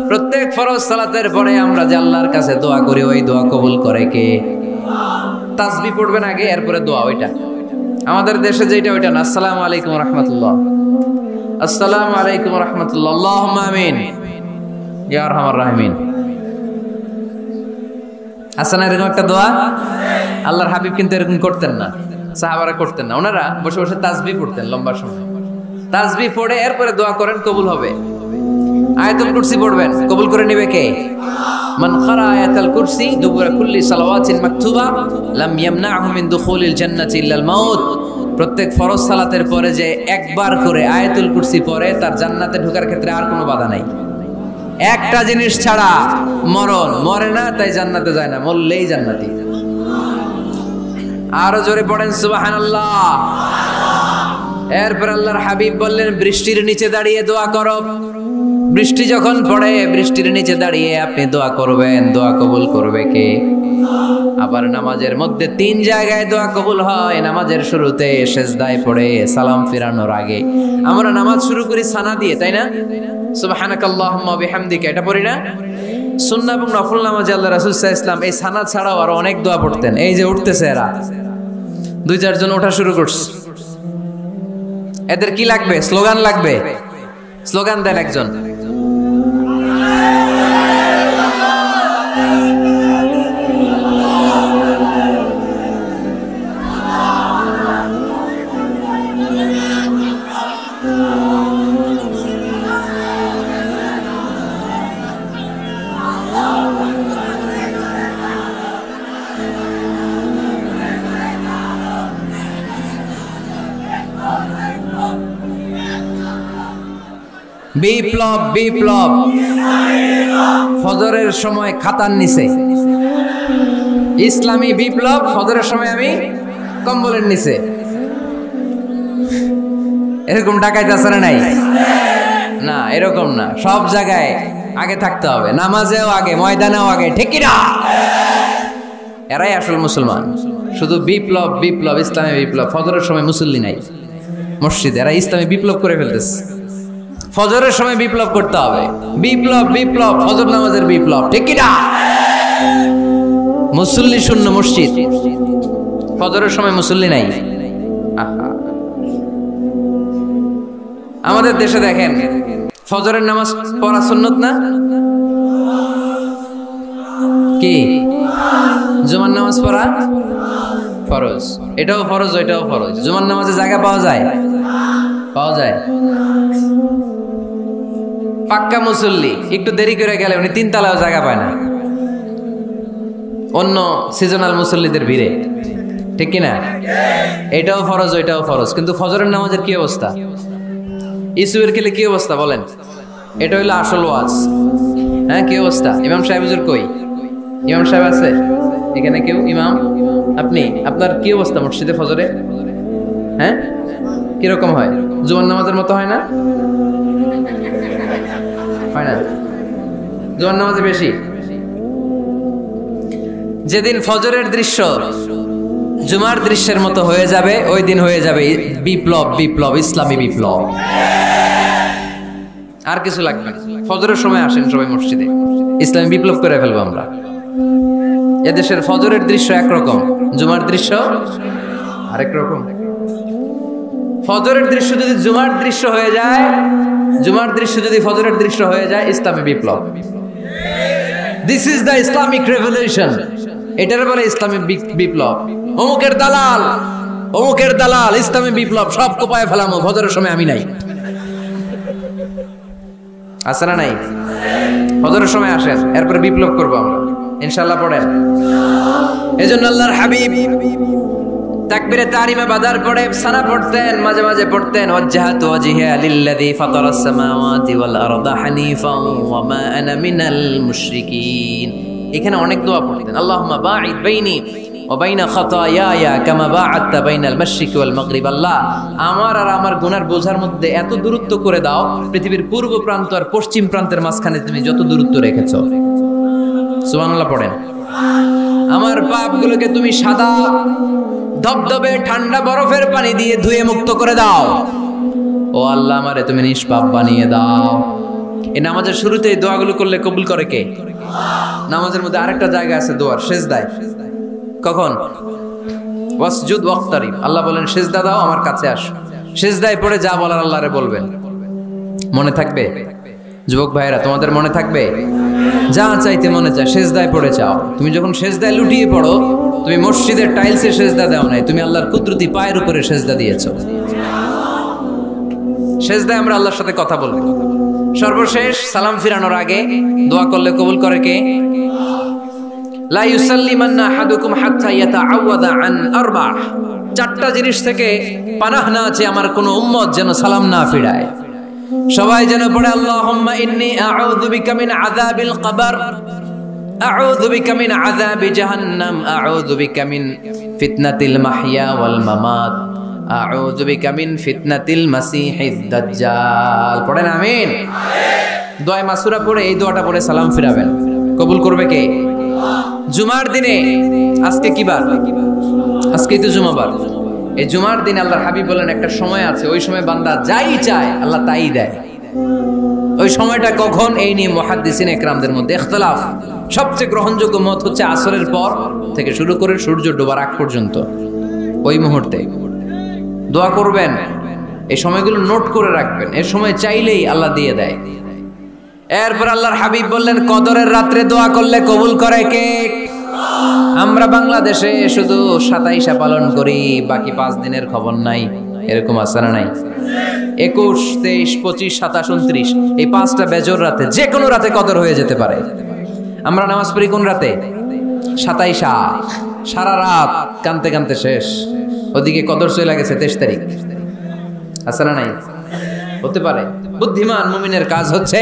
প্রত্যেক ফরজ সালাতের পরে আমরা যে আল্লাহর কাছে দোয়া করি, ওই দোয়া কবুল করে কে? তাসবিহ পড়বেন আগে, এরপরে দোয়া। ওইটা আমাদের দেশে যেটা, ওইটা না। আসসালামু আলাইকুম ওয়া রাহমাতুল্লাহ, আসসালামু আলাইকুম ওয়া রাহমাতুল্লাহ, আল্লাহুম্মা আমিন ইয়া আরহামার রাহিমিন। আছে না এরকম একটা দোয়া? আল্লাহর হাবিব কিন্তু এরকম করতেন না, সাহাবারা করতেন না। ওনারা বসে বসে তাসবিহ পড়তেন লম্বা সময়। তাসবিহ পড়ে এরপরে দোয়া করেন, কবুল হবে। আয়াতুল কুরসি পড়বেন, কবুল করে নেবে কে? মান ক্বারা আয়াতুল কুরসি দুবুরা কুল্লি সালাওয়াতিন মাকতুবা লাম ইয়ামনাহু মিন দুখুলিল জান্নাতি ইল্লাল মাউত। প্রত্যেক ফরজ সালাতের পরে যে একবার করে আয়াতুল কুরসি পড়ে, তার জান্নাতে ঢোকার ক্ষেত্রে আর কোনো বাধা নাই। একটা জিনিস ছাড়া, মরণ। মরে না তাই জান্নাতে যায় না, মরলেই জান্নাতি। আরো জোরে পড়েন সুবহানাল্লাহ। এরপর আল্লাহর হাবিব বললেন, বৃষ্টির নিচে দাঁড়িয়ে দোয়া করো। বৃষ্টি যখন পড়ে, বৃষ্টির নিচে দাঁড়িয়ে আপনি দোয়া করবেন, দোয়া কবুল করবে কে? আবার নামাজের মধ্যে 3 জায়গায় দোয়া কবুল হয়। নামাজের শুরুতে, সেজদায় পড়ে, সালাম ফিরানোর আগে। আমরা নামাজ শুরু করি সানা দিয়ে, তাই না? সুবহানাকাল্লাহুম্মা বিহামদিকা, এটা পড়ি না? সুন্নাহ এবং নফল নামাজে আল্লাহ রাসূল সাল্লাল্লাহু আলাইহি ওয়াসাল্লাম এই সানা ছাড়াও আরো অনেক দোয়া পড়তেন। এই যে উঠতেছে এরা, 2-4 জন ওঠা শুরু করছে, এদের কি লাগবে? স্লোগান লাগবে। স্লোগান দেন একজন। বিপ্লব, বিপ্লব। ফজরের সময় খাতার নিচে, ইসলামী বিপ্লব। ফজরের সময় আমি কম্বলের নিচে। এরকম ডাকাইতে আছে না নাই? না, এরকম না। সব জায়গায় আগে থাকতে হবে, নামাজেও আগে, ময়দানেও আগে, ঠিক কি না? এরাই আসল মুসলমান। শুধু বিপ্লব, বিপ্লব, ইসলামী বিপ্লব। ফজরের সময় মুসল্লি নাই মসজিদে, এরা ইসলামী বিপ্লব করে ফেলতেছে। ফজরের সময় বিপ্লব করতে হবে। বিপ্লব, বিপ্লব, ফজর নামাজের বিপ্লব, ঠিক কি না? মুসল্লি শূন্য মসজিদ, ফজরের সময় মুসল্লি নাই। আমাদের দেশে দেখেন ফজরের নামাজ পড়া সুন্নত না কি? জুমার নামাজ পড়া ফরজ, এটাও ফরজ ওইটাও ফরজ। জুমার নামাজে জায়গা পাওয়া যায়? পাওয়া যায়। পাক্কা মুসল্লি একটু দেরি করে গেলে উনি 3 তলায়ও জায়গা পায় না, অন্য সিজনাল মুসল্লিদের ভিড়ে, ঠিক কিনা? এটাও ফরজ ওইটাও ফরজ। কিন্তু ফজরের নামাজের কি অবস্থা? ইসুয়ের খেলে কি অবস্থা বলেন? এটা হইলো আসল ওয়াজ। হ্যাঁ, কি অবস্থা? ইমাম সাহেব হুজুর কই? ইমাম সাহেব আছে এখানে কেউ? ইমাম আপনি, আপনার কি অবস্থা মসজিদে ফজরে? হ্যাঁ, কিরকম হয়? জুমার নামাজের মতো হয় না? হয় না? জুমার নামাজে বেশি। যেদিন ফজরের দৃশ্য জুমার দৃশ্যের মতো হয়ে যাবে, ওই দিন হয়ে যাবে বিপ্লব, বিপ্লব, ইসলামী বিপ্লব। আর কিছু লাগবে না। ফজরের সময় আসেন সবাই মসজিদে, ইসলামী বিপ্লব করে ফেলবো আমরা। এদেশের ফজরের দৃশ্য একরকম, জুমার দৃশ্য আরেক রকম। ফজরের দৃশ্য যদি জুমার দৃশ্য হয়ে যায়, জুমার দৃশ্য যদি ফজরের দৃশ্য হয়ে যায়, ইসলামী বিপ্লব। This is the Islamic revolution. এটার বলে ইসলামী বিপ্লব। অমুকের দালাল, অমুকের দালাল, ইসলামী বিপ্লব সব কোপায় ফেলামো, ফজরের সময় আমি নাই। আছে না নাই? ফজরের সময় আসেন, এরপরে বিপ্লব করবো আমরা ইনশাআল্লাহ। পড়েন। এজন্য আল্লাহর হাবিব তাকবীরে তাহরিমা বাদার পড়ে সানা পড়তেন, মাঝে মাঝে পড়তেন ওয়াজহাতু ওয়াজহিয়া লিল্লাযী ফাতারাস সামাওয়াতি ওয়াল আরদা হানিফান ওয়া মা আনা মিনাল মুশরিকিন। এখানে অনেক দোয়া পড়তেন। আল্লাহুম্মা বাঈদ বাইনি ওয়া বাইনা খাতায়ায়া কামা বাআদতা বাইনাল মাশরিকি ওয়াল মাগরিব। আল্লাহ, আমার আর আমার গুনার বোঝার মধ্যে এত দূরত্ব করে দাও, পৃথিবীর পূর্ব প্রান্ত আর পশ্চিম প্রান্তের মাঝখানে তুমি যত দূরত্ব রেখেছো। সুবহানাল্লাহ পড়েন। আমার পাপগুলোকে তুমি সাদা ধবধবে ঠান্ডা বরফের পানি দিয়ে ধুয়ে মুক্ত করে দাও। ও আল্লাহ, আমারে তুমি নিষ্পাপ বানিয়ে দাও। এই নামাজের শুরুতে এই দোয়াগুলো করলে কবুল করে কে? নামাজের মধ্যে আরেকটা জায়গা আছে দোয়ার, সিজদায়। কখন? ওয়াসজুদ ওয়াক্তারিব। আল্লাহ বলেন সিজদা দাও, আমার কাছে আসো। সিজদায় পড়ে যা বলার আল্লাহরে বলবেন। মনে থাকবে? যুবক ভাইরা, তোমাদের মনে থাকবে? যা চাইতে মনে চায় সিজদায় পড়ে চাও। তুমি যখন সিজদায় লুটিয়ে পড়ো, তুমি মসজিদের টাইলসে সিজদা দাও নাই, তুমি আল্লাহর কুদরতি পায়ের উপরে সিজদা দিয়েছো। সিজদায় আমরা আল্লাহর সাথে কথা বলবো। সর্বশেষ সালাম ফিরানোর আগে দোয়া করলে কবুল করে কে? লা ইউসাল্লিমান্না আহাদুকুম হাত্তা ইয়াতাআওয়াদা আন আরবা। 4টা জিনিস থেকে পানাহ না আছে আমার কোন উম্মত যেন সালাম না ফিরায়। সবাই যেন পড়ে আল্লাহুম্মা ইন্নী আউযু বিকা মিন আযাবিল কবর, আউযু বিকা মিন আযাবি জাহান্নাম, আউযু বিকা মিন ফিতনাতিল মাহইয়া ওয়াল মামাত, আউযু বিকা মিন ফিতনাতিল মাসিহিদ দাজ্জাল। পড়েন আমিন। দোয়া মাসুরা পড়ে এই দোয়াটা পড়ে সালাম ফিরাবেন। কবুল করবে কে? জুমার দিনে, আজকে কি বার? আজকেই তো জুমাবার। এই জুমার দিন আল্লাহর হাবিব বলেন একটা সময় আছে, ওই সময় বান্দা যাই চায় আল্লাহ তাই দেয়। ওই সময়টা কখন? এই নিয়ে মুহাদ্দিসিন ইকরামদের মধ্যে ইখতিলাফ। সবচেয়ে গ্রহণযোগ্য মত হচ্ছে আসরের পর থেকে শুরু করে সূর্য ডোবার আগ পর্যন্ত। ওই মুহূর্তে দোয়া করবেন, এই সময়গুলো নোট করে রাখবেন। এই সময় চাইলেই আল্লাহ দিয়ে দেয়। এরপর আল্লাহর হাবিব বললেন কদরের রাত্রে দোয়া করলে কবুল করে কে? আমরা বাংলাদেশে শুধু 27 পালন করি, বাকি 5 দিনের খবর নাই। এরকম আছে না নাই? 21, 23, 25, 27, 29 এই 5টা বেজর রাতে, যে কোনো রাতে কদর হয়ে যেতে পারে। আমরা নামাজ পড়ি কোন রাতে? 27। সারা রাত কানতে কানতে শেষ, ওদিকে কদর চলে গেছে 23 তারিখ। আছে না নাই? হতে পারে। বুদ্ধিমান মুমিনের কাজ হচ্ছে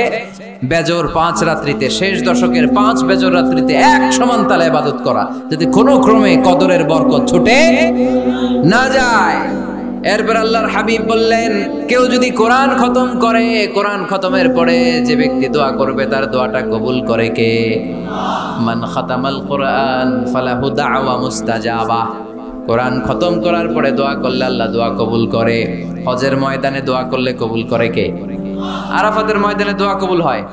বেজর 5 রাত্রিতে, শেষ দশকের 5 বেজর রাত্রিতে এক সমান তালে ইবাদত করা, যাতে কোনো ক্রমে কদরের বরকত ছুটে না যায়। এরপর আল্লাহর হাবিব বললেন কেউ যদি কোরআন খতম করে, কোরআন খতমের পরে যে ব্যক্তি দোয়া করবে তার দোয়াটা কবুল করে কে? মান খাতামাল কোরআন ফালাহু দাওয়া মুস্তাজাবা। কোরআন খতম করার পরে দোয়া করলে আল্লাহ দোয়া কবুল করে। হজের ময়দানে দোয়া করলে কবুল করে কে? আরাফাতের ময়দানে দোয়া কবুল হয়।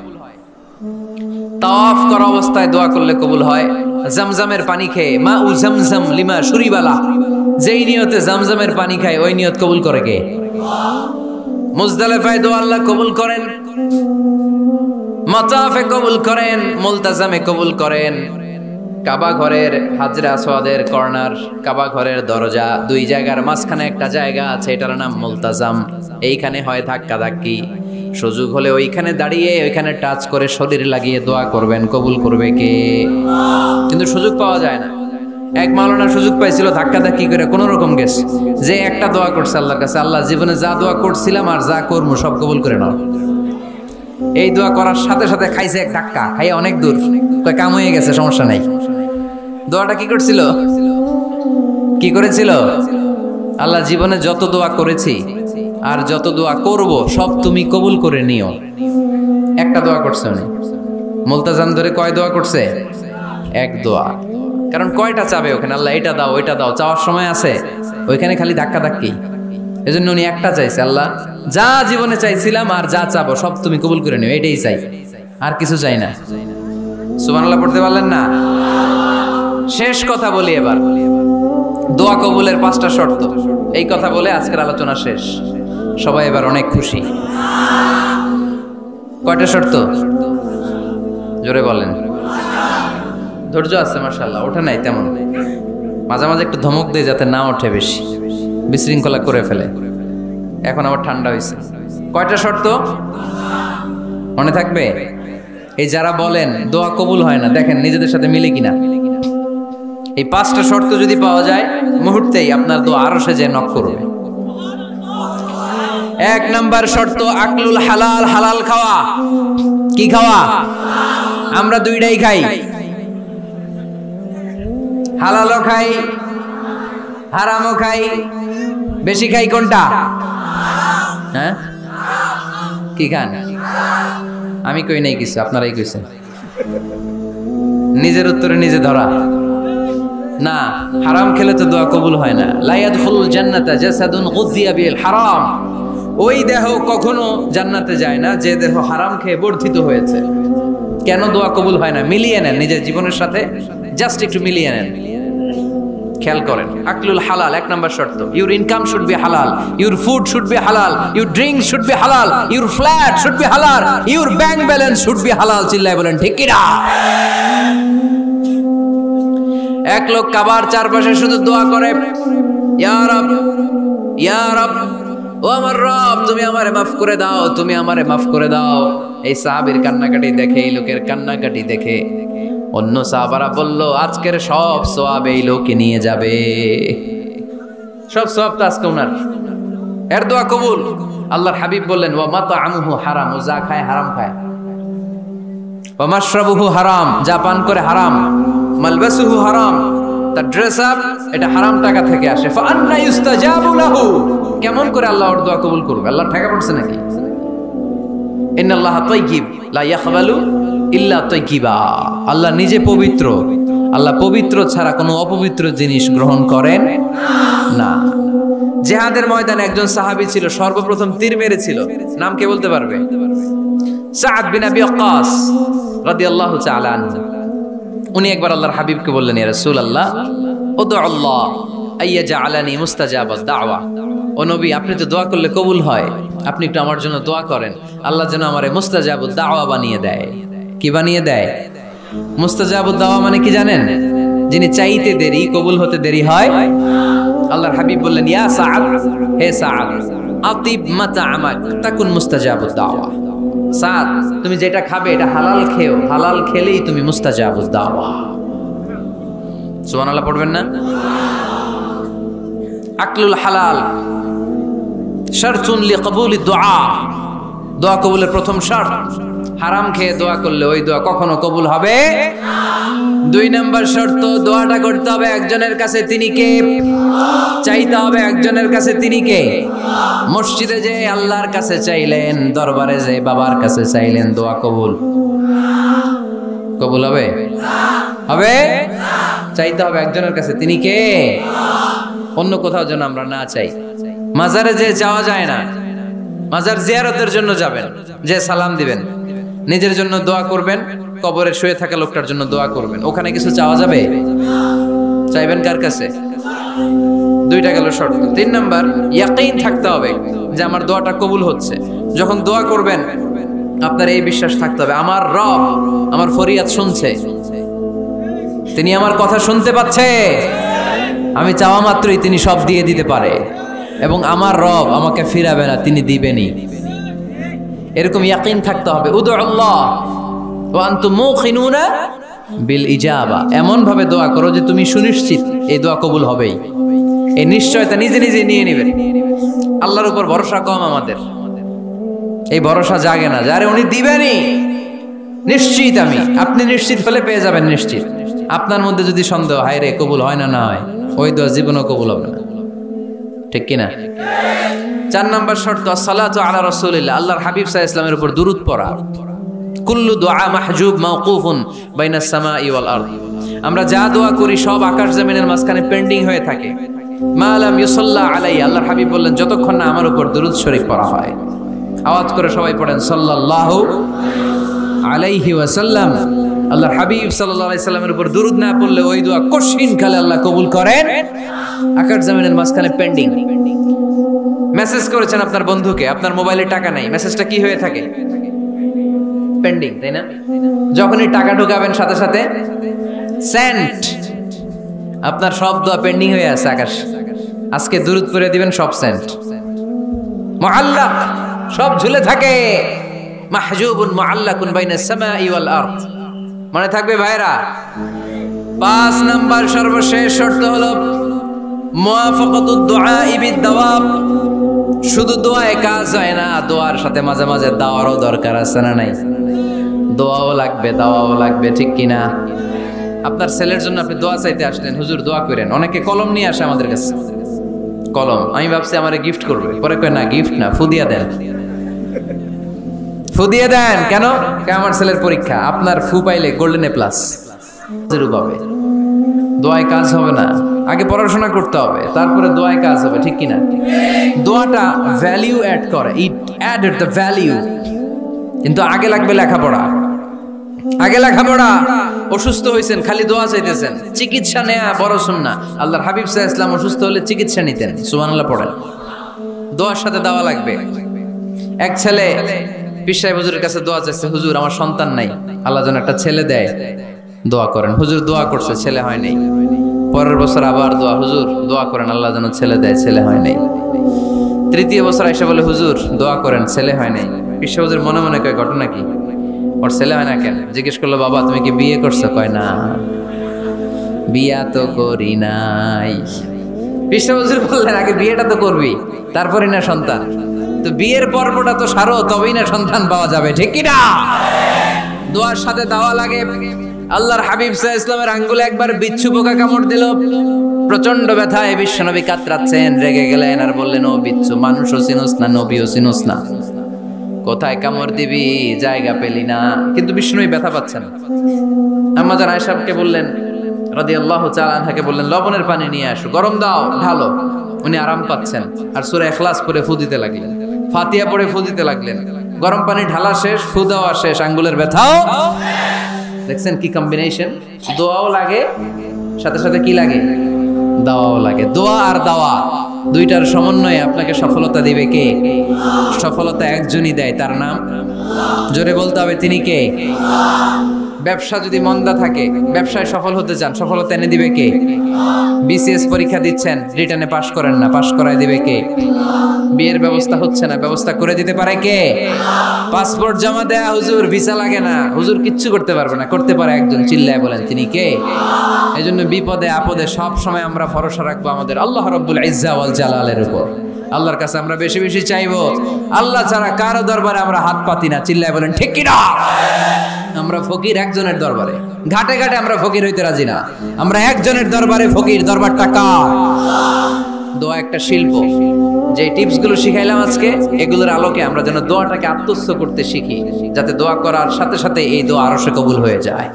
তাওয়াফ করা অবস্থায় দোয়া করলে কবুল হয়। জামজামের পানি খেয়ে মা উ জামজাম লিমা শুরিবালা, যেই নিয়তে জামজামের পানি খায় ওই নিয়ত কবুল করে কে? মুজদালিফায় দোয়া আল্লাহ কবুল করেন, মাতাফে কবুল করেন, মুলতাজামে কবুল করেন। কাবা ঘরের হাজরে আসওয়াদের কর্নার, কাবা ঘরের দরজা, দুই জায়গার মাঝখানে একটা জায়গা আছে, এটার নাম মুলতাজাম। এইখানে হয় ধাক্কা ধাক্কি, সুযোগ হলে ওইখানে দাঁড়িয়ে ওইখানে টাচ করে শরীর লাগিয়ে দোয়া করবেন, কবুল করবে কে? কিন্তু সুযোগ পাওয়া যায় না। এক মাওলানা সুযোগ পাইছিল ধাক্কা ধাক্কি করে কোন রকম গেছে, যে একটা দোয়া করছে আল্লাহর কাছে, আল্লাহ জীবনে যা দোয়া করছিলাম আর যা করবো সব কবুল করে নাও। এই দোয়া করার সাথে সাথে খাইছে এক ধাক্কা, খাইয়া অনেক দূর, কাম হয়ে গেছে, সমস্যা নাই। দোয়াটা কি করছিল? কি করেছিল? আল্লাহ জীবনে যত দোয়া করেছি আর যত দোয়া করব সব তুমি কবুল করে নিও। একটা দোয়া করছে উনি, মুলতাজাম ধরে কয় দোয়া করছে? এক দোয়া। কারণ কয়টা চাবে ওখানে? আল্লাহ এটা দাও ওইটা দাও, চাওয়ার সময় আছে? ওইখানে খালি ধাক্কা ধাক্কি। এজন্য উনি একটা চাইছে, আল্লাহ যা জীবনে চাইছিলাম আর যা চাবো সব তুমি কবুল করে নিও, এটাই চাই, আর কিছু চাই না। সুবহানাল্লাহ পড়তে পারলেন না? শেষ কথা বলি এবার, দোয়া কবুলের 5টা শর্ত। এই কথা বলে আজকের আলোচনা শেষ। সবাই এবার অনেক খুশি। কয়টা শর্ত? জোরে বলেন। ধৈর্য আছে মাশাআল্লাহ, ওঠে নাই তেমন, মাঝে মাঝে একটু ধমক দিয়ে যাতে না ওঠে, বেশি বিশৃঙ্খলা করে ফেলে। এখন আবার ঠান্ডা হয়েছে। কয়টা শর্ত মনে থাকবে? এই যারা বলেন দোয়া কবুল হয় না, দেখেন নিজেদের সাথে মিলে কিনা। এই 5টা শর্ত যদি পাওয়া যায়, মুহূর্তেই আপনার দোয়া আরশে যে নক করবে। 1 নাম্বার শর্ত আকলুল হালাল, হালাল খাওয়া। কি খাওয়া? আমরা দুইটাই খাই, হালালও খাই হারামও খাই। বেশি খাই কোনটা? হ্যাঁ, কি খান? আমি কই নাই কিছু, আপনারাই কইছেন। নিজের উত্তরে নিজে ধরা না। হারাম খেলে তো দোয়া কবুল হয় না। লা ইয়াদখুলুল জান্নাতা জাসাদুন গুযিয়া বিল হারাম। ওই দেহ কখনো জান্নাতে যায় না যে দেহ হারাম খেয়ে বর্ধিত হয়েছে। কেন দোয়া কবুল হয় না? মিলিয়ে নেন নিজের জীবনের সাথে, জাস্ট একটু মিলিয়ে নেন, খেয়াল করেন। আকলুল হালাল 1 নাম্বার শর্ত। ইউর ইনকাম শুড বি হালাল, ইউর ফুড শুড বি হালাল, ইউর ড্রিঙ্ক শুড বি হালাল, ইউর ফ্ল্যাট শুড বি হালাল, your bank balance should be হালাল। চিল্লায় বলেন ঠিক কি না? এক লোক কাবার চারপাশে শুধু দোয়া করে, ইয়া রব, ইয়া রব, ও আমার রব, তুমি আমারে মাফ করে দাও, তুমি আমারে মাফ করে দাও। এই সাহাবীর কান্নাকাটি দেখে, এই লোকের কান্নাকাটি দেখে অন্য সাহাবারা বলল, আজকের সব সওয়াব এই লোকে নিয়ে যাবে, সব সওয়াব তো আজকে ওনার। এর দোয়া কবুল। আল্লাহর হাবিব বললেন, ওয়া মাতআমুহু হারাম, ও যা খায় হারাম খায়। ওয়া মাশরাবুহু হারাম, যা পান করে হারাম। মালবাসুহু হারাম, তার ড্রেস আপ এটা হারাম টাকা থেকে আসে। ফা আন্না ইউস্তাজাবু লাহু, কেমন করে আল্লাহ ওর দোয়া কবুল করবে? আল্লাহ ঠেকা পড়ছে নাকি? ইন্নাল্লাহা তাইয়্যিব লা ইয়াকবালু ইল্লা তাইয়্যিবা। আল্লাহ নিজে পবিত্র, আল্লাহ পবিত্র ছাড়া কোনো অপবিত্র জিনিস গ্রহণ করেন না। জিহাদের ময়দানে একজন সাহাবী ছিল, সর্বপ্রথম তীর মেরেছিল। নাম কে বলতে পারবে? সাদ বিন আবি ওয়াক্কাস রাদিয়াল্লাহু তাআলা আনহু। উনি একবার আল্লাহর হাবিবকে বললেন, ইয়া রাসূলুল্লাহ, উদু আল্লাহ আইয়াজআলানি মুস্তাজাবাদ দাওয়া। ও নবী, আপনি তো দোয়া করলে কবুল হয়, আপনি একটু আমার জন্য দোয়া করেন, আল্লাহ যেন আমারে মুস্তাজাবুদ দাওয়া বানিয়ে দেয়। কি বানিয়ে দেয়? মুস্তাজাবুদ দাওয়া মানে কি জানেন? যিনি চাইতে দেরি, কবুল হতে দেরি হয়। আল্লাহর হাবিব বললেন, ইয়া সাআদ, হে সাআদ, আতিব মাতআমাক তাকুন মুস্তাজাবুদ দাওয়া। সাদ, তুমি যেটা খাবে এটা হালাল খেও, হালাল খেলেই তুমি মুস্তাজাবুদ দাওয়া। সুবহানাল্লাহ পড়বেন না? আকলুল হালাল শারতুন লিকবুলিদ দুআ, দোয়া কবুলের প্রথম শর্ত। হারাম খেয়ে দোয়া করলে ওই দোয়া কখনো কবুল হবে। 2 নাম্বার শর্ত, দোয়াটা করতে হবে একজনের কাছে, তিনি কে? চাইতে হবে একজনের কাছে, তিনি কে? মসজিদে যে আল্লাহর কাছে চাইলেন, দরবারে যে বাবার কাছে চাইলেন, দোয়া কবুল কবুল হবে? হবে? চাইতে হবে একজনের কাছে, তিনি কে? অন্য কোথাও যেন আমরা না চাই। মাজারে যে যাওয়া যায় না, মাজার জিয়ারতের জন্য যাবেন, যে সালাম দিবেন, নিজের জন্য দোয়া করবেন, কবরে শুয়ে থাকা লোকটার জন্য দোয়া করবেন। ওখানে কিছু চাওয়া যাবে? চাইবেন কার কাছে? দুইটা গেল শর্ত। 3 নাম্বার, ইয়াকিন থাকতে হবে যে আমার দোয়াটা কবুল হচ্ছে। যখন দোয়া করবেন আপনার এই বিশ্বাস থাকতে হবে আমার রব আমার ফরিয়াদ শুনছে, তিনি আমার কথা শুনতে পাচ্ছে, আমি চাওয়া মাত্রই তিনি সব দিয়ে দিতে পারে এবং আমার রব আমাকে ফিরাবে না, তিনি দিবেনই। এরকম ইয়াকিন থাকতে হবে। উদুল্লাহ ওয়া আনতুম মুকিনুনা বিল ইজাবা, এমন ভাবে দোয়া করো যে তুমি সুনিশ্চিত এই দোয়া কবুল হবেই। এই নিশ্চয়তা নিজে নিজে নিয়ে নেবেন। আল্লাহর উপর ভরসা কম আমাদের, এই ভরসা জাগে না যারে উনি দিবেনই, নিশ্চিত আমি। আপনি নিশ্চিত হলে পেয়ে যাবেন নিশ্চিত। আপনার মধ্যে যদি সন্দেহ, হায় রে কবুল হয় না, না হয়, ওই দোয়া জীবনও কবুল হবে না, ঠিক কিনা? 4 নাম্বার শর্ত, আসসালাতু আলা রাসূলিল্লাহ, আল্লাহর হাবিব সাল্লাল্লাহু আলাইহি ওয়াসাল্লামের উপর দুরূদ পড়া। কুল্লু দুআ মাহজুব মাওকুফুন বাইনাস সামাই ওয়াল আরদ, আমরা যা দোয়া করি সব আকাশ জমিনের মাঝখানে পেন্ডিং হয়ে থাকে। মা লাম ইউসাল্লা আলাইহি, আল্লাহর হাবিব বললেন যতক্ষণ না আমার উপর দুরূদ শরীফ পড়া হয়। আওয়াজ করে সবাই পড়েন সাল্লাল্লাহু আলাইহি ওয়াসাল্লাম। আল্লাহর হাবিব সাল্লাল্লাহু আলাইহি সাল্লামের উপর দুরূদ না পড়লে ওই দোয়া কঠিন কালে আল্লাহ কবুল করেন, আকাশ জমিনের মাঝখানে পেন্ডিং। মেসেজ করেছেন আপনার বন্ধুকে, আপনার মোবাইলে টাকা নাই, মেসেজটা কি হয়ে থাকে? পেন্ডিং, তাই না? যখনই টাকা ঢোকাবেন সাথে সাথে সেন্ট, আপনার সব দোয়া পেন্ডিং হয়ে আছে আকাশ। আজকে দুরূদ পড়ে দিবেন, সব সেন্ট মুআল্লাক, সব ঝুলে থাকে। মাহজুবুন মুআল্লাকুন বাইনাস সামাই ওয়াল আরদ, মনে থাকবে ভাইরা। 5 নাম্বার সর্বশেষ শর্ত হলো মুওয়াফাকাতুদ দুআ বিদ-দাওয়াব, শুধু দোয়ায় কাজ হয় না, দোয়ার সাথে মাঝে মাঝে দাওয়ারও দরকার আছে না নাই? দোয়াও লাগবে, দাওয়াও লাগবে, ঠিক কিনা? আপনার ছেলের জন্য আপনি দোয়া চাইতে আসলেন, হুজুর দোয়া করেন। অনেকে কলম নিয়ে আসে আমাদের কাছে, কলম। আমি ভাবছি আমারে গিফট করবে, পরে কয় না গিফট না, ফুদিয়া দেন। ফুদিয়ে দেন কেন? আমার ছেলের পরীক্ষা, আপনার ফু পাইলে গোল্ডেন এ প্লাস পাবে। দোয়ায় কাজ হবে না, আগে পড়াশোনা করতে হবে, তারপরে দোয়ায় কাজ হবে, ঠিক কিনা? দোয়াটা ভ্যালিউ অ্যাড করে, ইট অ্যাডেড দ্য ভ্যালিউ। কিন্তু আগে লাগবে লেখাপড়া, আগে লেখাপড়া। অসুস্থ হয়েছেন, খালি দোয়া চাইতেছেন, চিকিৎসা নেয়া বড় সুন্নাহ। আল্লাহর হাবিব সাল্লাল্লাহু আলাইহি ওয়াসাল্লাম অসুস্থ হলে চিকিৎসা নিতেন, সুবহানাল্লাহ পড়েন। দোয়ার সাথে দাওয়া লাগবে। এক ছেলে পীর সাহেব হুজুরের কাছে দোয়া চাইছে, হুজুর আমার সন্তান নাই, আল্লাহ যেন একটা ছেলে দেয়, দোয়া করেন। হুজুর দোয়া করছে, ছেলে হয় নাই। পরের বছর আবার দোয়া, হুজুর দোয়া করেন আল্লাহ যেন ছেলে দেয়, ছেলে হয় নাই। 3য় বছর আইসা বলে, হুজুর দোয়া করেন, ছেলে হয় নাই। পীর সাহেব হুজুর মনে মনে কয় ঘটনা কি, ওর ছেলে হয় না কেন? জিজ্ঞেস করলো, বাবা তুমি কি বিয়ে করছো? কয় না, বিয়া তো করি নাই। পীর সাহেব হুজুর বললেন, আগে বিয়েটা তো করবি, তারপরে না সন্তান। তো বিয়ের পর্বটা তো সারো, তবেই না সন্তান পাওয়া যাবে, ঠিক কি না? দোয়ার সাথে দাওয়া লাগে। আল্লাহর হাবিব সাল্লাল্লাহু আলাইহি ওয়াসাল্লামের আঙ্গুলে একবার বিচ্ছু পোকা কামড় দিল, প্রচন্ড ব্যথায় বিশ্বনবী কাতরাচ্ছেন, রেগে গেলেন আর বললেন, ও বিচ্ছু, মানুষও চিনোস না, নবীও চিনোস না, কোথায় কামড় দিবি, জায়গা পেলি না। কিন্তু বিশ্বনবী ব্যথা পাচ্ছেন। আম্মা জান আয়েশাকে বললেন রাদিয়াল্লাহু তাআলা আনহাকে বললেন, লবণের পানি নিয়ে আসো, গরম দাও, ঢালো। উনি আরাম পাচ্ছেন আর সূরা ইখলাস পড়ে ফু দিতে লাগলেন, ফাতিহা পড়ে ফু দিতে লাগলেন। গরম পানি ঢালা শেষ, ফু দেওয়া শেষ, আঙ্গুলের ব্যথাও। দেখছেন কি কম্বিনেশন? দোয়াও লাগে, সাথে সাথে কি লাগে? দাওয়াও লাগে। দোয়া আর দাওয়া দুইটার সমন্বয়ে আপনাকে সফলতা দিবে কে? সফলতা একজনই দেয়, তার নাম জোরে বলতে হবে, তিনি কে? ব্যবসা যদি মন্দা থাকে, ব্যবসায় সফল হতে চান, সফলতা এনে দিবে কে? বিসিএস পরীক্ষা দিচ্ছেন, রিটার্নে পাশ করেন না, পাশ করায় দিবে কে? বিয়ের ব্যবস্থা হচ্ছে না, ব্যবস্থা করে দিতে পারে কে? পাসপোর্ট জমা দেয়া, হুজুর ভিসা লাগে না, হুজুর কিচ্ছু করতে পারবে না, করতে পারে একজন, চিল্লায় বলেন তিনি কে? এজন্য বিপদে আপদে সব সময় আমরা ভরসা রাখবো আমাদের আল্লাহ রাব্বুল ইজ্জা ওয়াল জালালের উপর। আল্লাহর কাছে আমরা বেশি বেশি চাইবো। আল্লাহ ছাড়া কারো দরবারে আমরা হাত পাতি না, চিল্লায় বলেন ঠিক কি না? আমরা ফকির একজনের দরবারে, ঘাটে ঘাটে আমরা ফকির হইতে রাজি না, আমরা একজনের দরবারে ফকির। দরবারটা কার? দোয়া একটা শিল্প। যে টিপস গুলো শিখাইলাম আজকে, এগুলোর আলোকে আমরা যেন দোয়াটাকে আত্মস্থ করতে শিখি, যাতে দোয়া করার সাথে সাথে এই দোয়া আরশে কবুল হয়ে যায়।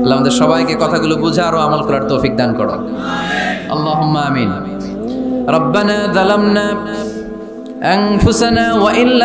আল্লাহ আমাদের সবাইকে কথাগুলো বুঝে আরো আমল করার তৌফিক দান করো, আল্লাহুম্মা আমিন। রব্বানা যালামনা আনফুসানা ওয়া ইল্লা